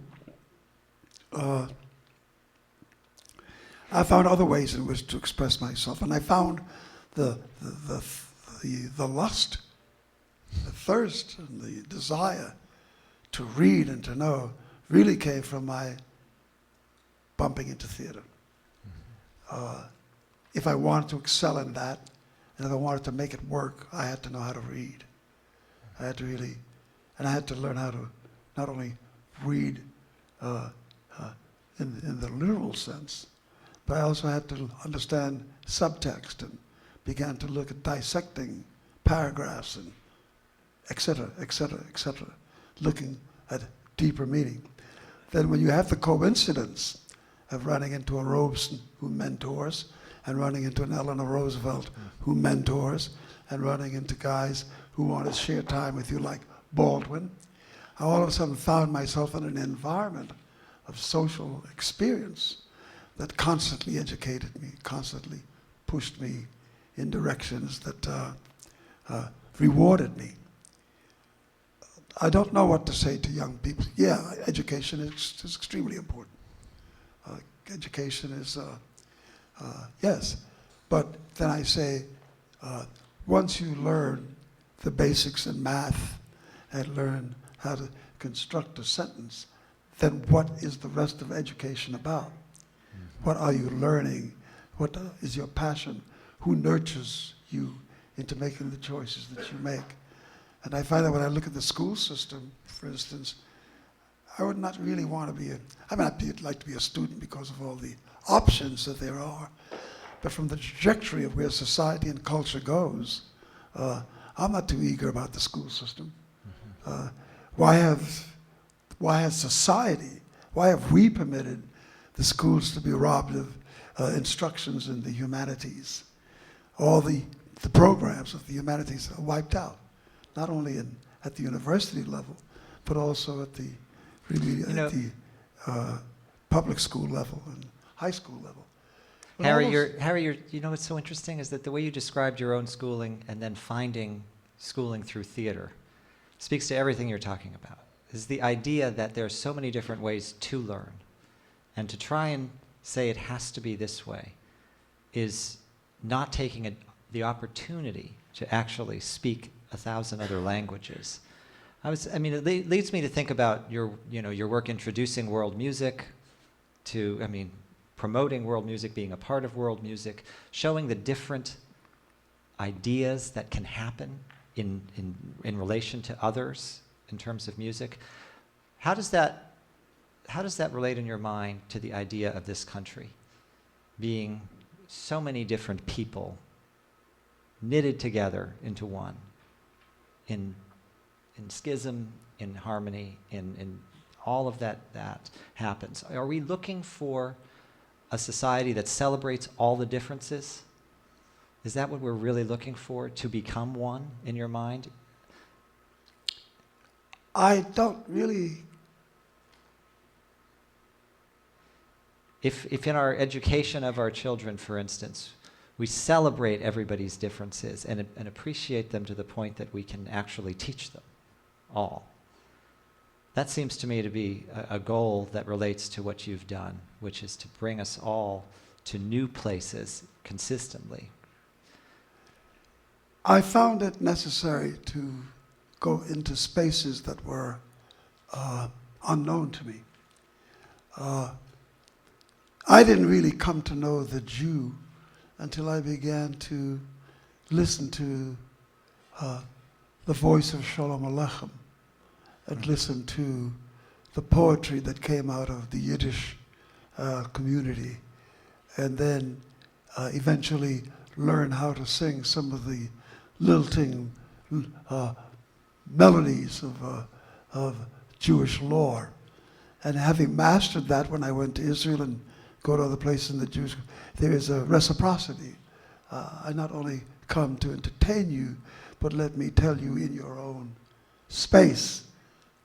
I found other ways in which to express myself, and I found the lust, the thirst, and the desire to read and to know really came from my bumping into theater. If I wanted to excel in that, and if I wanted to make it work, I had to know how to read. I had to learn how to not only read in the literal sense, but I also had to understand subtext and began to look at dissecting paragraphs and et cetera, looking at deeper meaning. Then when you have the coincidence of running into a Robeson who mentors, and running into an Eleanor Roosevelt who mentors, and running into guys who want to share time with you like Baldwin, I all of a sudden found myself in an environment of social experience that constantly educated me, constantly pushed me in directions that rewarded me. I don't know what to say to young people. Yeah, education is extremely important. Education is, yes, but then I say, once you learn the basics in math and learn how to construct a sentence, then what is the rest of education about? What are you learning? What is your passion? Who nurtures you into making the choices that you make? And I find that when I look at the school system, for instance, I would not really want to be I'd like to be a student because of all the options that there are. But from the trajectory of where society and culture goes, I'm not too eager about the school system. Why has society, why have we permitted the schools to be robbed instructions in the humanities. All the programs of the humanities are wiped out, not only at the university level, but also at the public school level and high school level. Harry, you know what's so interesting is that the way you described your own schooling and then finding schooling through theater speaks to everything you're talking about. Is the idea that there are so many different ways to learn, and to try and say it has to be this way is not taking the opportunity to actually speak 1,000 other languages. It leads me to think about your work introducing world music to, promoting world music, being a part of world music, showing the different ideas that can happen in relation to others in terms of music. How does that relate in your mind to the idea of this country being so many different people knitted together into one, in schism, in harmony, in all of that happens? Are we looking for a society that celebrates all the differences? Is that what we're really looking for, to become one in your mind? I don't really. If in our education of our children, for instance, we celebrate everybody's differences and appreciate them to the point that we can actually teach them all, that seems to me to be a goal that relates to what you've done, which is to bring us all to new places consistently. I found it necessary to go into spaces that were unknown to me. I didn't really come to know the Jew until I began to listen to the voice of Shalom Aleichem and listen to the poetry that came out of the Yiddish community, and then eventually learn how to sing some of the lilting melodies of Jewish lore. And having mastered that, when I went to Israel and go to other places in the Jewish, there is a reciprocity. I not only come to entertain you, but let me tell you in your own space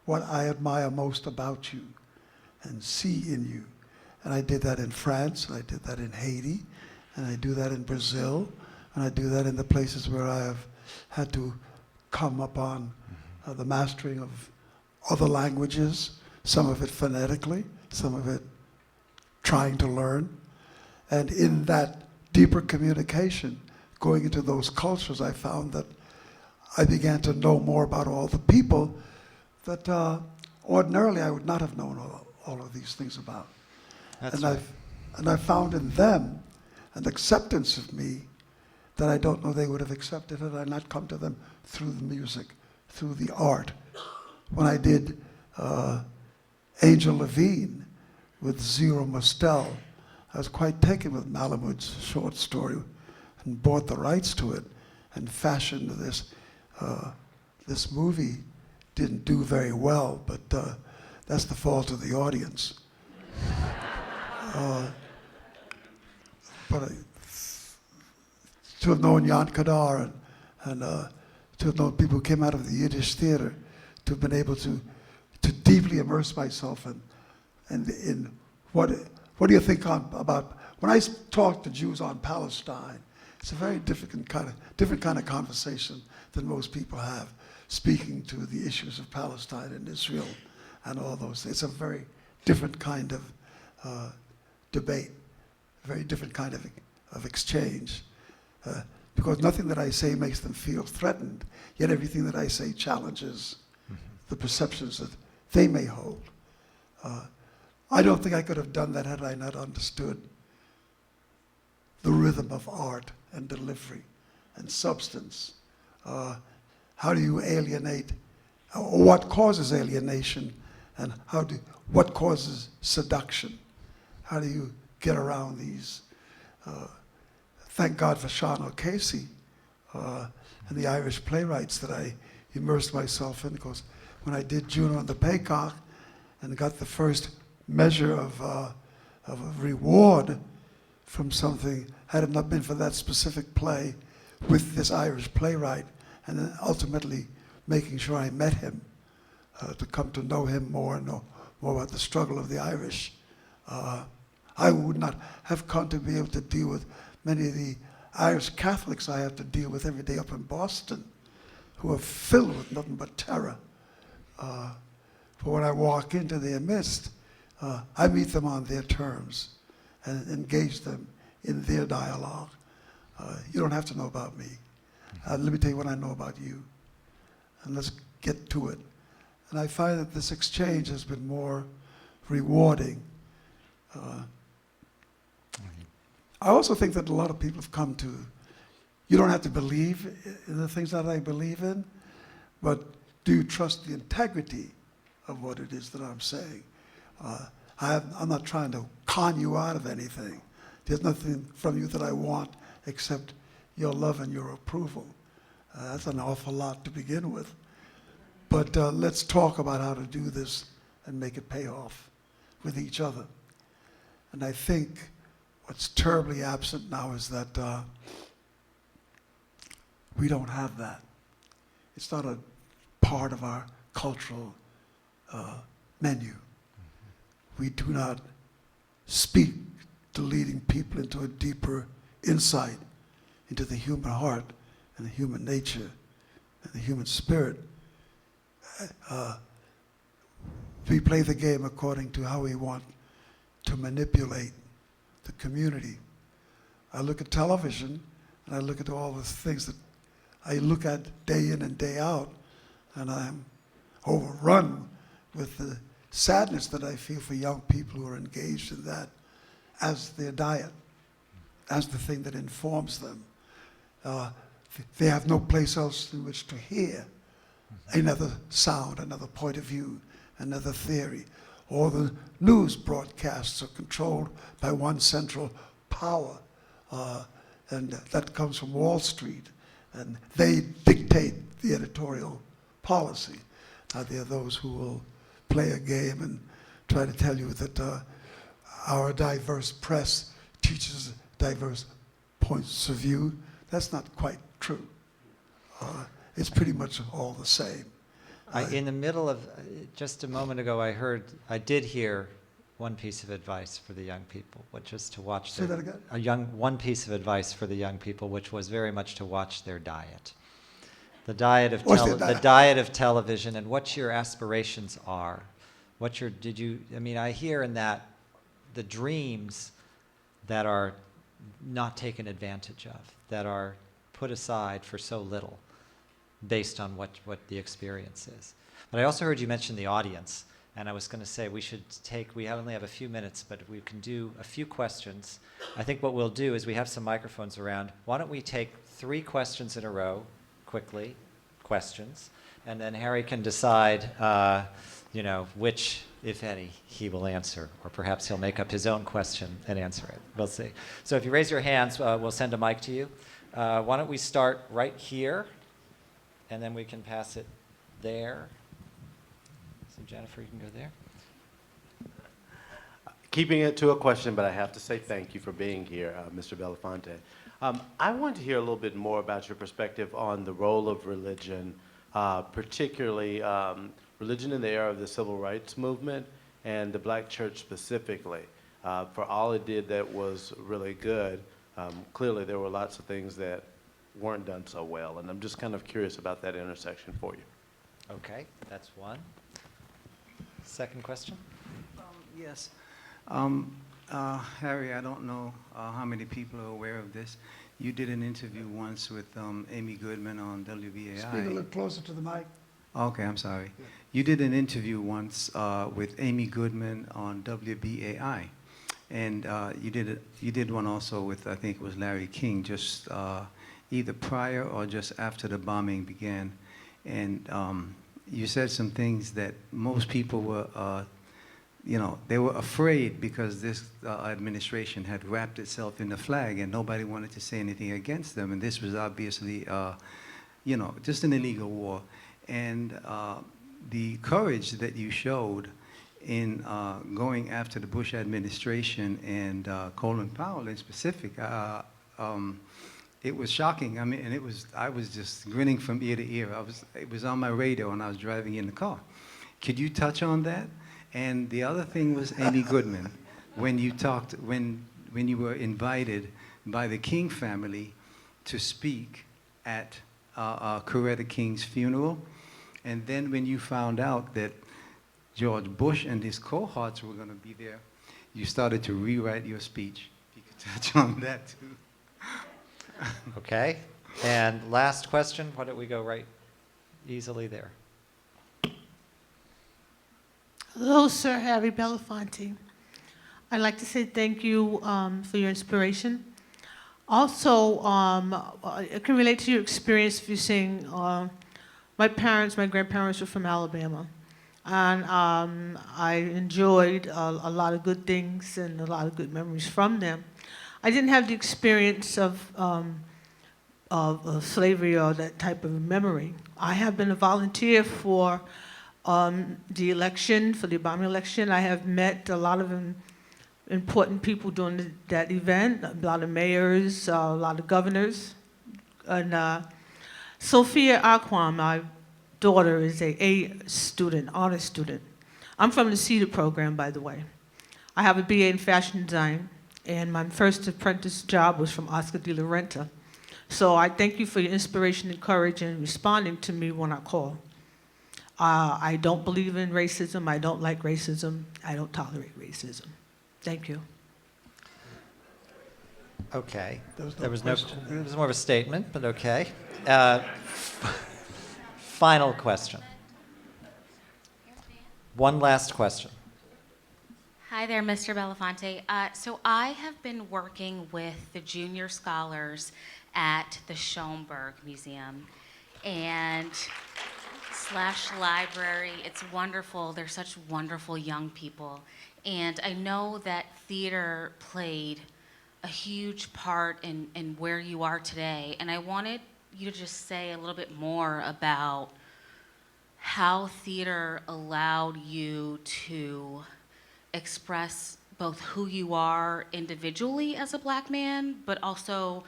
what I admire most about you and see in you. And I did that in France, and I did that in Haiti, and I do that in Brazil, and I do that in the places where I have had to come upon the mastering of other languages, some of it phonetically, some of it trying to learn. And in that deeper communication, going into those cultures, I found that I began to know more about all the people that ordinarily I would not have known all of these things about. And I found in them an acceptance of me that I don't know they would have accepted had I not come to them through the music, through the art. When I did Angel Levine with Zero Mostel, I was quite taken with Malamud's short story and bought the rights to it and fashioned this. This movie didn't do very well, but that's the fault of the audience. But to have known Jan Kadar and to have known people who came out of the Yiddish theater, to have been able to deeply immerse myself in what do you think about, when I talk to Jews on Palestine, it's a very different kind of conversation than most people have, speaking to the issues of Palestine and Israel and all those things. It's a very different kind of debate, a very different kind of exchange, because nothing that I say makes them feel threatened, yet everything that I say challenges the perceptions that they may hold. I don't think I could have done that had I not understood the rhythm of art and delivery and substance. How do you alienate, or what causes alienation, and what causes seduction? How do you get around these? Thank God for Sean O'Casey and the Irish playwrights that I immersed myself in, because when I did Juno and the Paycock and got the first measure of reward from something had it not been for that specific play with this Irish playwright, and then ultimately making sure I met him, to come to know him more and know more about the struggle of the Irish. I would not have come to be able to deal with many of the Irish Catholics I have to deal with every day up in Boston, who are filled with nothing but terror. But when I walk into their midst, I meet them on their terms and engage them in their dialogue. You don't have to know about me. Let me tell you what I know about you, and let's get to it. And I find that this exchange has been more rewarding. I also think that a lot of people have come to, you don't have to believe in the things that I believe in, but do you trust the integrity of what it is that I'm saying? I'm not trying to con you out of anything. There's nothing from you that I want except your love and your approval. That's an awful lot to begin with. But let's talk about how to do this and make it pay off with each other. And I think what's terribly absent now is that we don't have that. It's not a part of our cultural menu. We do not speak to leading people into a deeper insight into the human heart and the human nature and the human spirit. We play the game according to how we want to manipulate the community. I look at television and I look at all the things that I look at day in and day out, and I'm overrun with the sadness that I feel for young people who are engaged in that as their diet, as the thing that informs them. They have no place else in which to hear another sound, another point of view, another theory. All the news broadcasts are controlled by one central power, and that comes from Wall Street, and they dictate the editorial policy. There are those who will play a game and try to tell you that our diverse press teaches diverse points of view. That's not quite true. It's pretty much all the same. In the middle of, just a moment ago, I did hear one piece of advice for the young people, which is to watch Say that again? One piece of advice for the young people, which was very much to watch their diet. The diet of television, and what your aspirations are. I hear in that the dreams that are not taken advantage of, that are put aside for so little based on what the experience is. But I also heard you mention the audience, and I was going to say we only have a few minutes, but we can do a few questions. I think what we'll do is we have some microphones around. Why don't we take 3 questions in a row, quickly, questions, and then Harry can decide, which, if any, he will answer, or perhaps he'll make up his own question and answer it. We'll see. So if you raise your hands, we'll send a mic to you. Why don't we start right here, and then we can pass it there. So Jennifer, you can go there. Keeping it to a question, but I have to say thank you for being here, Mr. Belafonte. I want to hear a little bit more about your perspective on the role of religion, particularly religion in the era of the civil rights movement and the black church specifically. For all it did that was really good, clearly there were lots of things that weren't done so well, and I'm just kind of curious about that intersection for you. Okay, that's one. Second question? Yes. Harry, I don't know how many people are aware of this. You did an interview once with Amy Goodman on WBAI. Speak a little closer to the mic. Okay, I'm sorry. You did an interview once with Amy Goodman on WBAI. And you did one also with, I think it was Larry King, just either prior or just after the bombing began. And you said some things that most people were, they were afraid because this administration had wrapped itself in the flag and nobody wanted to say anything against them. And this was obviously, just an illegal war. And the courage that you showed in going after the Bush administration and Colin Powell in specific. It was shocking. I mean, and I was just grinning from ear to ear. It was on my radio when I was driving in the car. Could you touch on that? And the other thing was Amy Goodman, when you were invited by the King family to speak at Coretta King's funeral, and then when you found out that George Bush and his cohorts were going to be there, you started to rewrite your speech. If you could touch on that too. Okay. And last question. Why don't we go right easily there? Hello, Sir Harry Belafonte. I'd like to say thank you for your inspiration. Also, I can relate to your experience if you're saying my grandparents were from Alabama. And I enjoyed a lot of good things and a lot of good memories from them. I didn't have the experience of slavery or that type of memory. I have been a volunteer for the election, for the Obama election. I have met a lot of important people during that event, a lot of mayors, a lot of governors. And Sophia Aquam, my daughter, is a student, honor student. I'm from the CEDAR program, by the way. I have a BA in fashion design, and my first apprentice job was from Oscar de la Renta. So I thank you for your inspiration and courage in responding to me when I call. I don't believe in racism. I don't like racism. I don't tolerate racism. Thank you. Okay. There was no question. It was more of a statement, but okay. Final question. One last question. Hi there, Mr. Bellafonte. So I have been working with the junior scholars at the Schoenberg Museum and / library. It's wonderful. They're such wonderful young people. And I know that theater played a huge part in where you are today. And I wanted you to just say a little bit more about how theater allowed you to express both who you are individually as a Black man, but also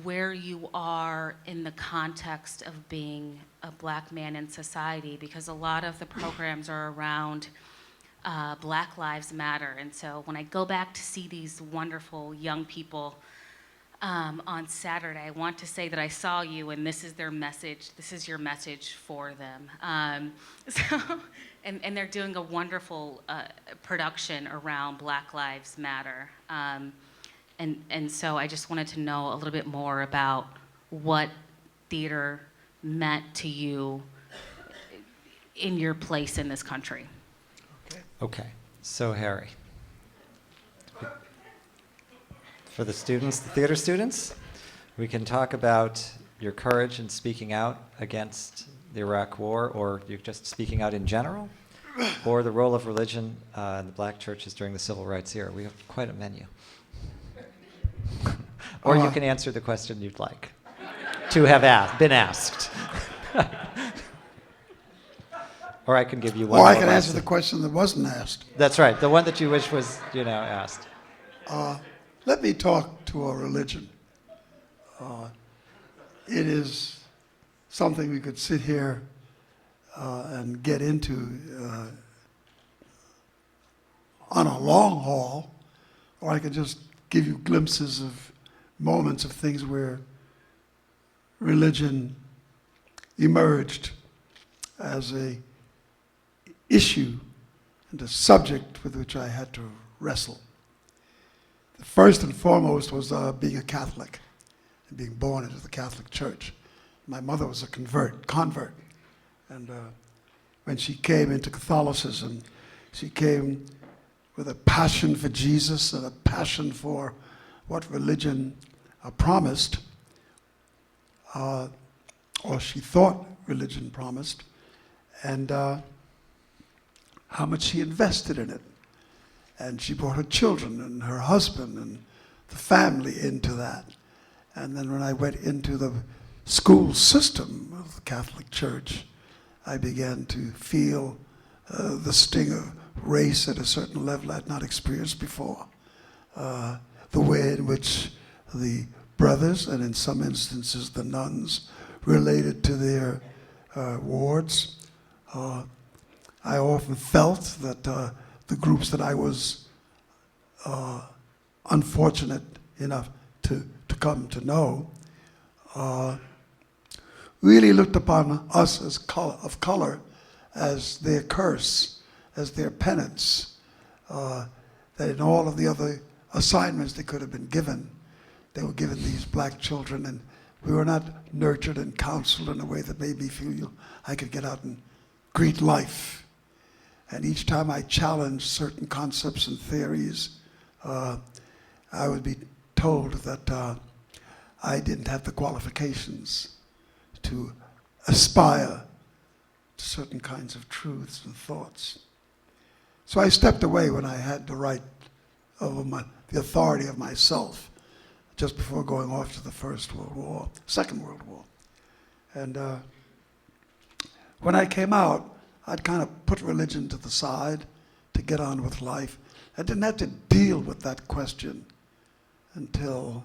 where you are in the context of being a Black man in society, because a lot of the programs are around Black Lives Matter. And so when I go back to see these wonderful young people on Saturday, I want to say that I saw you and this is their message. This is your message for them. And they're doing a wonderful production around Black Lives Matter. And so I just wanted to know a little bit more about what theater meant to you in your place in this country. Okay. So Harry, for the students, the theater students, we can talk about your courage in speaking out against the Iraq War, or you're just speaking out in general, or the role of religion in the Black churches during the Civil Rights era. We have quite a menu. Or you can answer the question you'd like to have been asked. Or I can give you one. Or I can answer the question that wasn't asked. That's right, the one that you wish was, asked. Let me talk to a religion. It is something we could sit here and get into on a long haul, or I could just give you glimpses of moments of things where religion emerged as a issue and a subject with which I had to wrestle. The first and foremost was being a Catholic and being born into the Catholic Church. My mother was a convert. And when she came into Catholicism, she came with a passion for Jesus and a passion for what religion promised, or she thought religion promised, and how much she invested in it. And she brought her children and her husband and the family into that. And then when I went into the school system of the Catholic Church, I began to feel the sting of race at a certain level I had not experienced before. The way in which the brothers, and in some instances the nuns, related to their wards. I often felt that the groups that I was unfortunate enough to come to know really looked upon us as of color as their curse, as their penance, that in all of the other assignments they could have been given, they were given these black children, and we were not nurtured and counseled in a way that made me feel I could get out and greet life. And each time I challenged certain concepts and theories, I would be told that I didn't have the qualifications to aspire to certain kinds of truths and thoughts. So I stepped away when I had the right over the authority of myself, just before going off to the Second World War. And when I came out, I'd kind of put religion to the side to get on with life. I didn't have to deal with that question until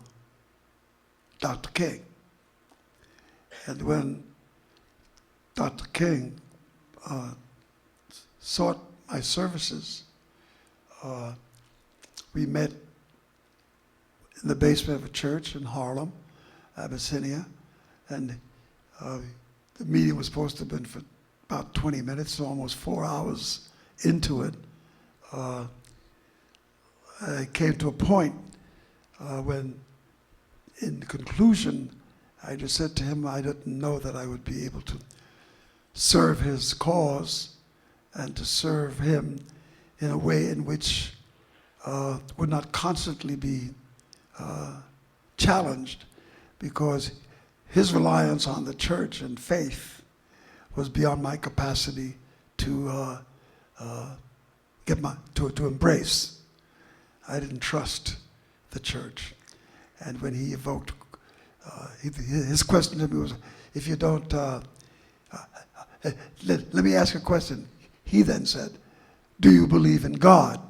Dr. King. And when Dr. King sought my services, we met in the basement of a church in Harlem, Abyssinia, and the meeting was supposed to have been for about 20 minutes, so almost 4 hours into it. I came to a point when, in conclusion, I just said to him I didn't know that I would be able to serve his cause and to serve him in a way in which would not constantly be challenged, because his reliance on the church and faith was beyond my capacity to embrace. I didn't trust the church. And when he evoked, his question to me was, if you don't, let me ask a question. He then said, do you believe in God?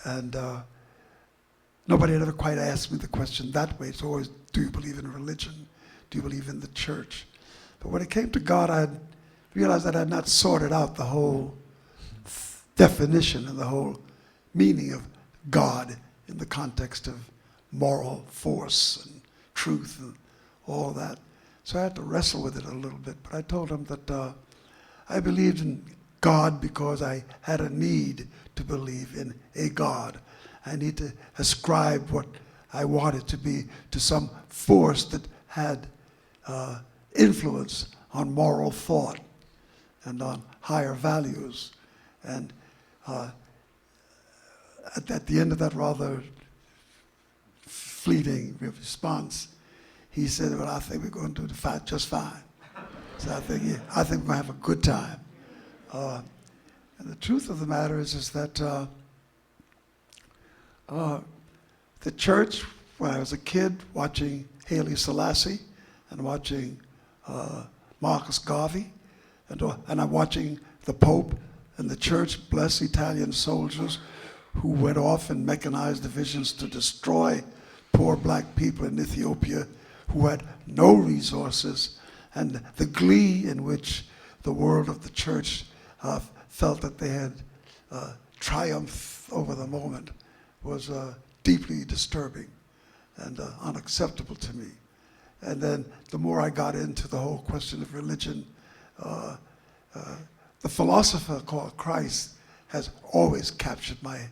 And nobody had ever quite asked me the question that way. It's always, do you believe in religion? Do you believe in the church? But when it came to God, I realized that I had not sorted out the whole definition and the whole meaning of God in the context of moral force and truth and all that. So I had to wrestle with it a little bit. But I told him that I believed in God because I had a need to believe in a God. I need to ascribe what I wanted to be to some force that had influence on moral thought and on higher values. And at the end of that rather fleeting response, he said, well, I think we're going to do just fine. So I think we're going to have a good time. And the truth of the matter is that the church, when I was a kid, watching Haile Selassie and watching Marcus Garvey, and I'm watching the Pope and the church bless Italian soldiers who went off in mechanized divisions to destroy poor black people in Ethiopia who had no resources, and the glee in which the world of the church felt that they had triumphed over the moment was deeply disturbing and unacceptable to me. And then the more I got into the whole question of religion, the philosopher called Christ has always captured my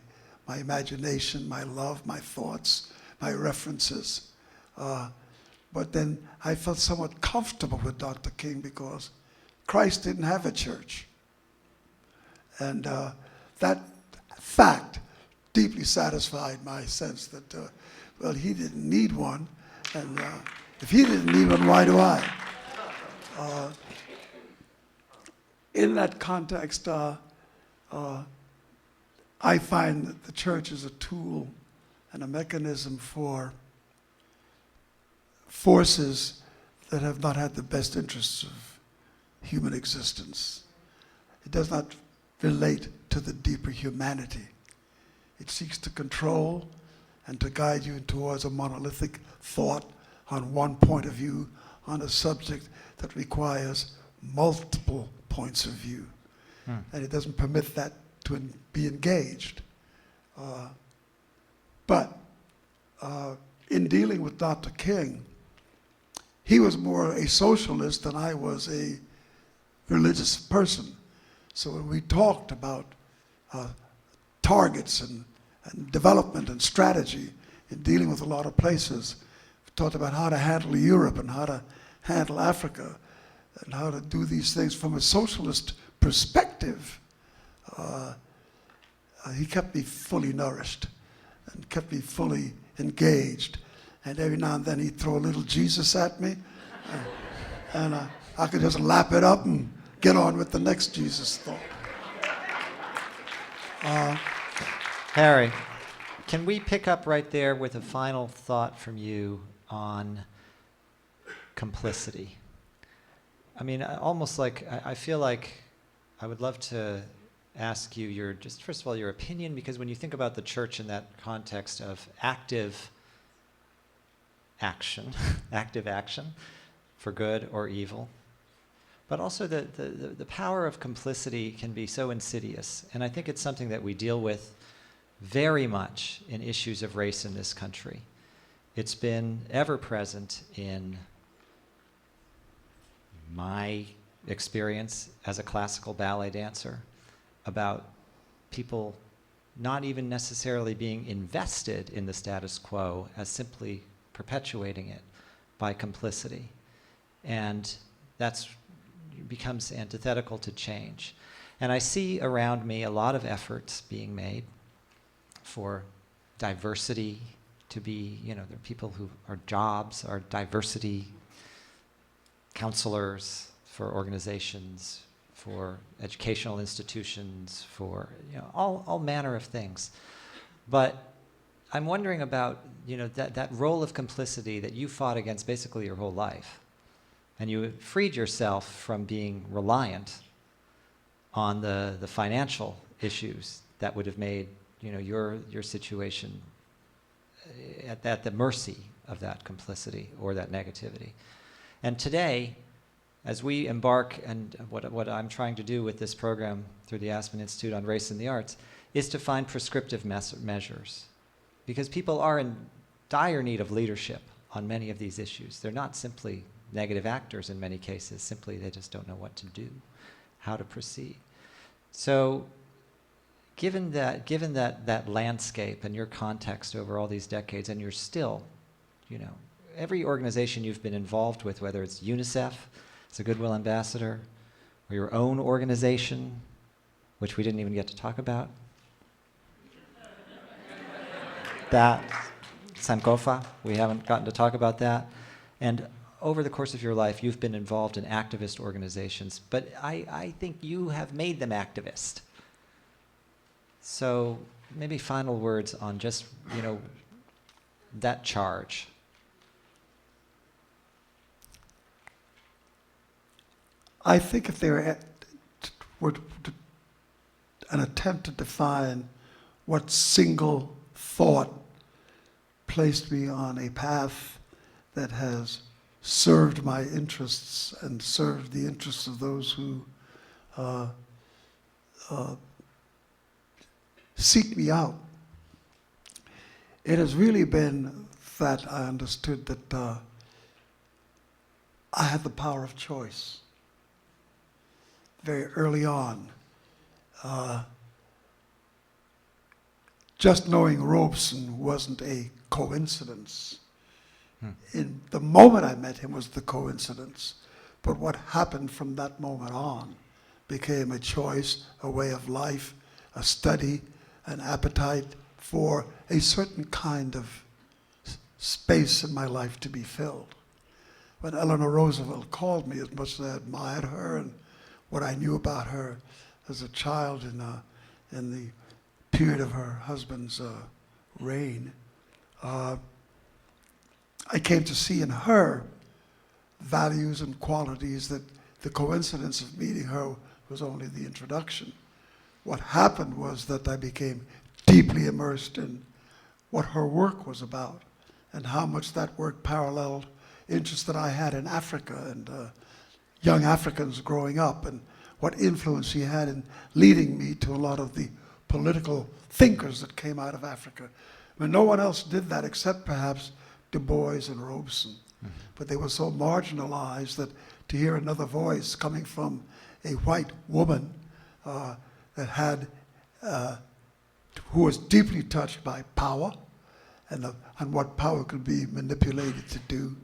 imagination, my love, my thoughts, my references. But then I felt somewhat comfortable with Dr. King because Christ didn't have a church. And that fact deeply satisfied my sense that, well, he didn't need one. And if he didn't need one, why do I? In that context, I find that the church is a tool and a mechanism for forces that have not had the best interests of human existence. It does not relate to the deeper humanity. It seeks to control and to guide you towards a monolithic thought on one point of view on a subject that requires multiple points of view. And it doesn't permit that to be engaged. But in dealing with Dr. King, he was more a socialist than I was a religious person. So when we talked about targets and development and strategy in dealing with a lot of places, we talked about how to handle Europe and how to handle Africa and how to do these things from a socialist perspective. He kept me fully nourished and kept me fully engaged. And every now and then he'd throw a little Jesus at me, and I could just lap it up and get on with the next Jesus thought. Harry, can we pick up right there with a final thought from you on complicity? I mean, almost like, I feel like I would love to ask you your, just first of all, your opinion, because when you think about the church in that context of active action, active action for good or evil, but also the power of complicity can be so insidious. And I think it's something that we deal with very much in issues of race in this country. It's been ever present in my experience as a classical ballet dancer about people not even necessarily being invested in the status quo as simply perpetuating it by complicity. And that's becomes antithetical to change. And I see around me a lot of efforts being made for diversity to be, there are people who are jobs, are diversity counselors for organizations, for educational institutions, for all manner of things. But I'm wondering about that role of complicity that you fought against basically your whole life. And you freed yourself from being reliant on the financial issues that would have made your situation at the mercy of that complicity or that negativity. And today, as we embark, and what I'm trying to do with this program through the Aspen Institute on Race and the Arts, is to find prescriptive measures. Because people are in dire need of leadership on many of these issues. They're not simply negative actors in many cases, simply they just don't know what to do, how to proceed. So given that landscape and your context over all these decades, and you're still, every organization you've been involved with, whether it's UNICEF, as a Goodwill Ambassador, or your own organization, which we didn't even get to talk about, that, Sankofa, we haven't gotten to talk about that. And over the course of your life, you've been involved in activist organizations, but I think you have made them activist. So maybe final words on just, that charge. I think if there were an attempt to define what single thought placed me on a path that has served my interests and served the interests of those who seek me out, it has really been that I understood that I had the power of choice very early on. Just knowing Robeson wasn't a coincidence. In the moment I met him was the coincidence, but what happened from that moment on became a choice, a way of life, a study, an appetite for a certain kind of space in my life to be filled. When Eleanor Roosevelt called me, as much as I admired her and what I knew about her as a child in the period of her husband's reign, I came to see in her values and qualities that the coincidence of meeting her was only the introduction. What happened was that I became deeply immersed in what her work was about and how much that work paralleled interests that I had in Africa and young Africans growing up, and what influence she had in leading me to a lot of the political thinkers that came out of Africa. I mean, no one else did that except perhaps Du Bois and Robeson. Mm-hmm. But they were so marginalized that to hear another voice coming from a white woman that had, who was deeply touched by power and what power could be manipulated to do,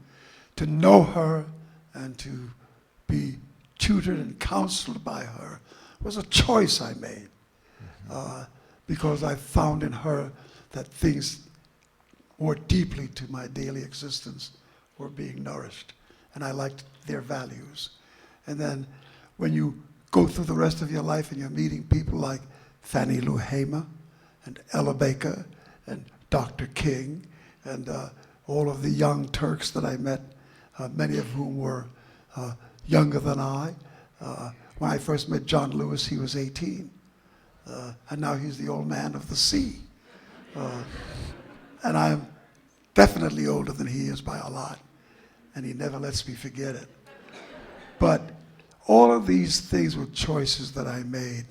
to know her and to be tutored and counseled by her was a choice I made. Because I found in her that things more deeply to my daily existence were being nourished, and I liked their values. And then when you go through the rest of your life and you're meeting people like Fannie Lou Hamer and Ella Baker and Dr. King and all of the young Turks that I met, many of whom were younger than I. When I first met John Lewis, he was 18. And now he's the old man of the sea. And I'm definitely older than he is by a lot, and he never lets me forget it. But all of these things were choices that I made.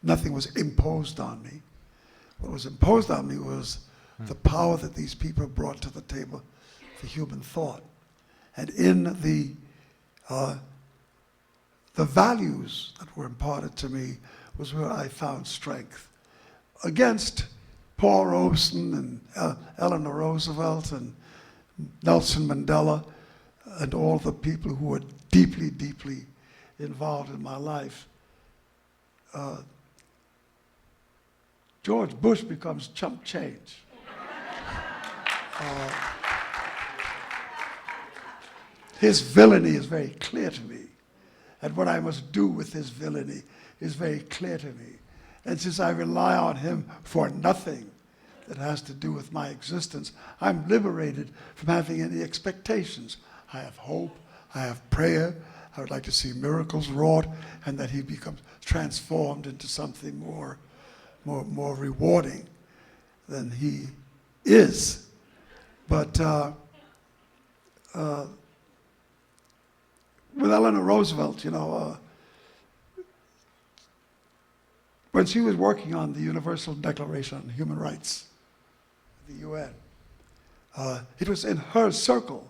Nothing was imposed on me. What was imposed on me was the power that these people brought to the table for human thought. And in the values that were imparted to me was where I found strength. Against Paul Robeson and Eleanor Roosevelt and Nelson Mandela and all the people who were deeply, deeply involved in my life, George Bush becomes chump change. His villainy is very clear to me, and what I must do with his villainy is very clear to me. And since I rely on him for nothing that has to do with my existence, I'm liberated from having any expectations. I have hope, I have prayer, I would like to see miracles wrought, and that he becomes transformed into something more rewarding than he is. But with Eleanor Roosevelt, you know, when she was working on the Universal Declaration on Human Rights, the UN, it was in her circle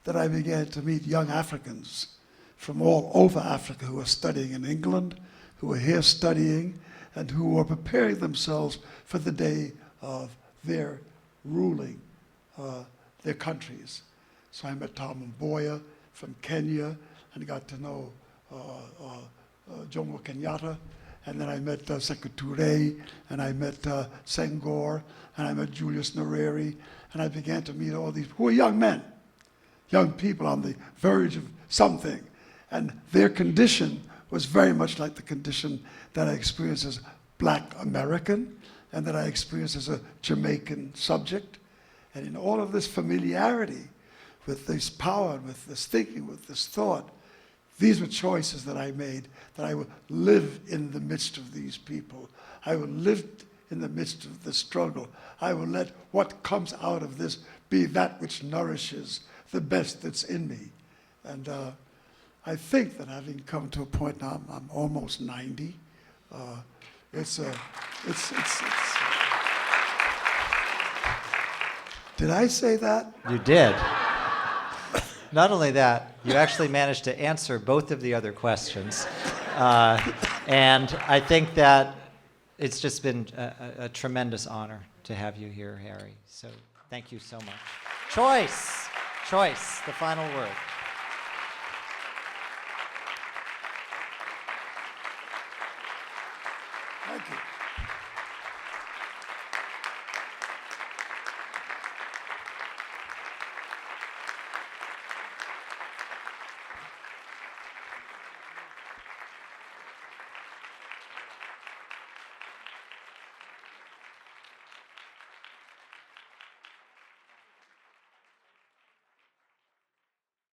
that I began to meet young Africans from all over Africa who were studying in England, who were here studying, and who were preparing themselves for the day of their ruling their countries. So I met Tom Mboya from Kenya, and got to know Jomo Kenyatta, and then I met Sekou Touré, and I met Senghor, and I met Julius Nyerere, and I began to meet all these who were young men, young people on the verge of something, and their condition was very much like the condition that I experienced as Black American, and that I experienced as a Jamaican subject. And in all of this familiarity with this power, with this thinking, with this thought, these were choices that I made, that I would live in the midst of these people. I would live in the midst of the struggle. I will let what comes out of this be that which nourishes the best that's in me. And I think that having come to a point now, I'm almost 90, Did I say that? You did. Not only that, you actually managed to answer both of the other questions. And I think that it's just been a tremendous honor to have you here, Harry. So thank you so much. Choice, the final word. Thank you.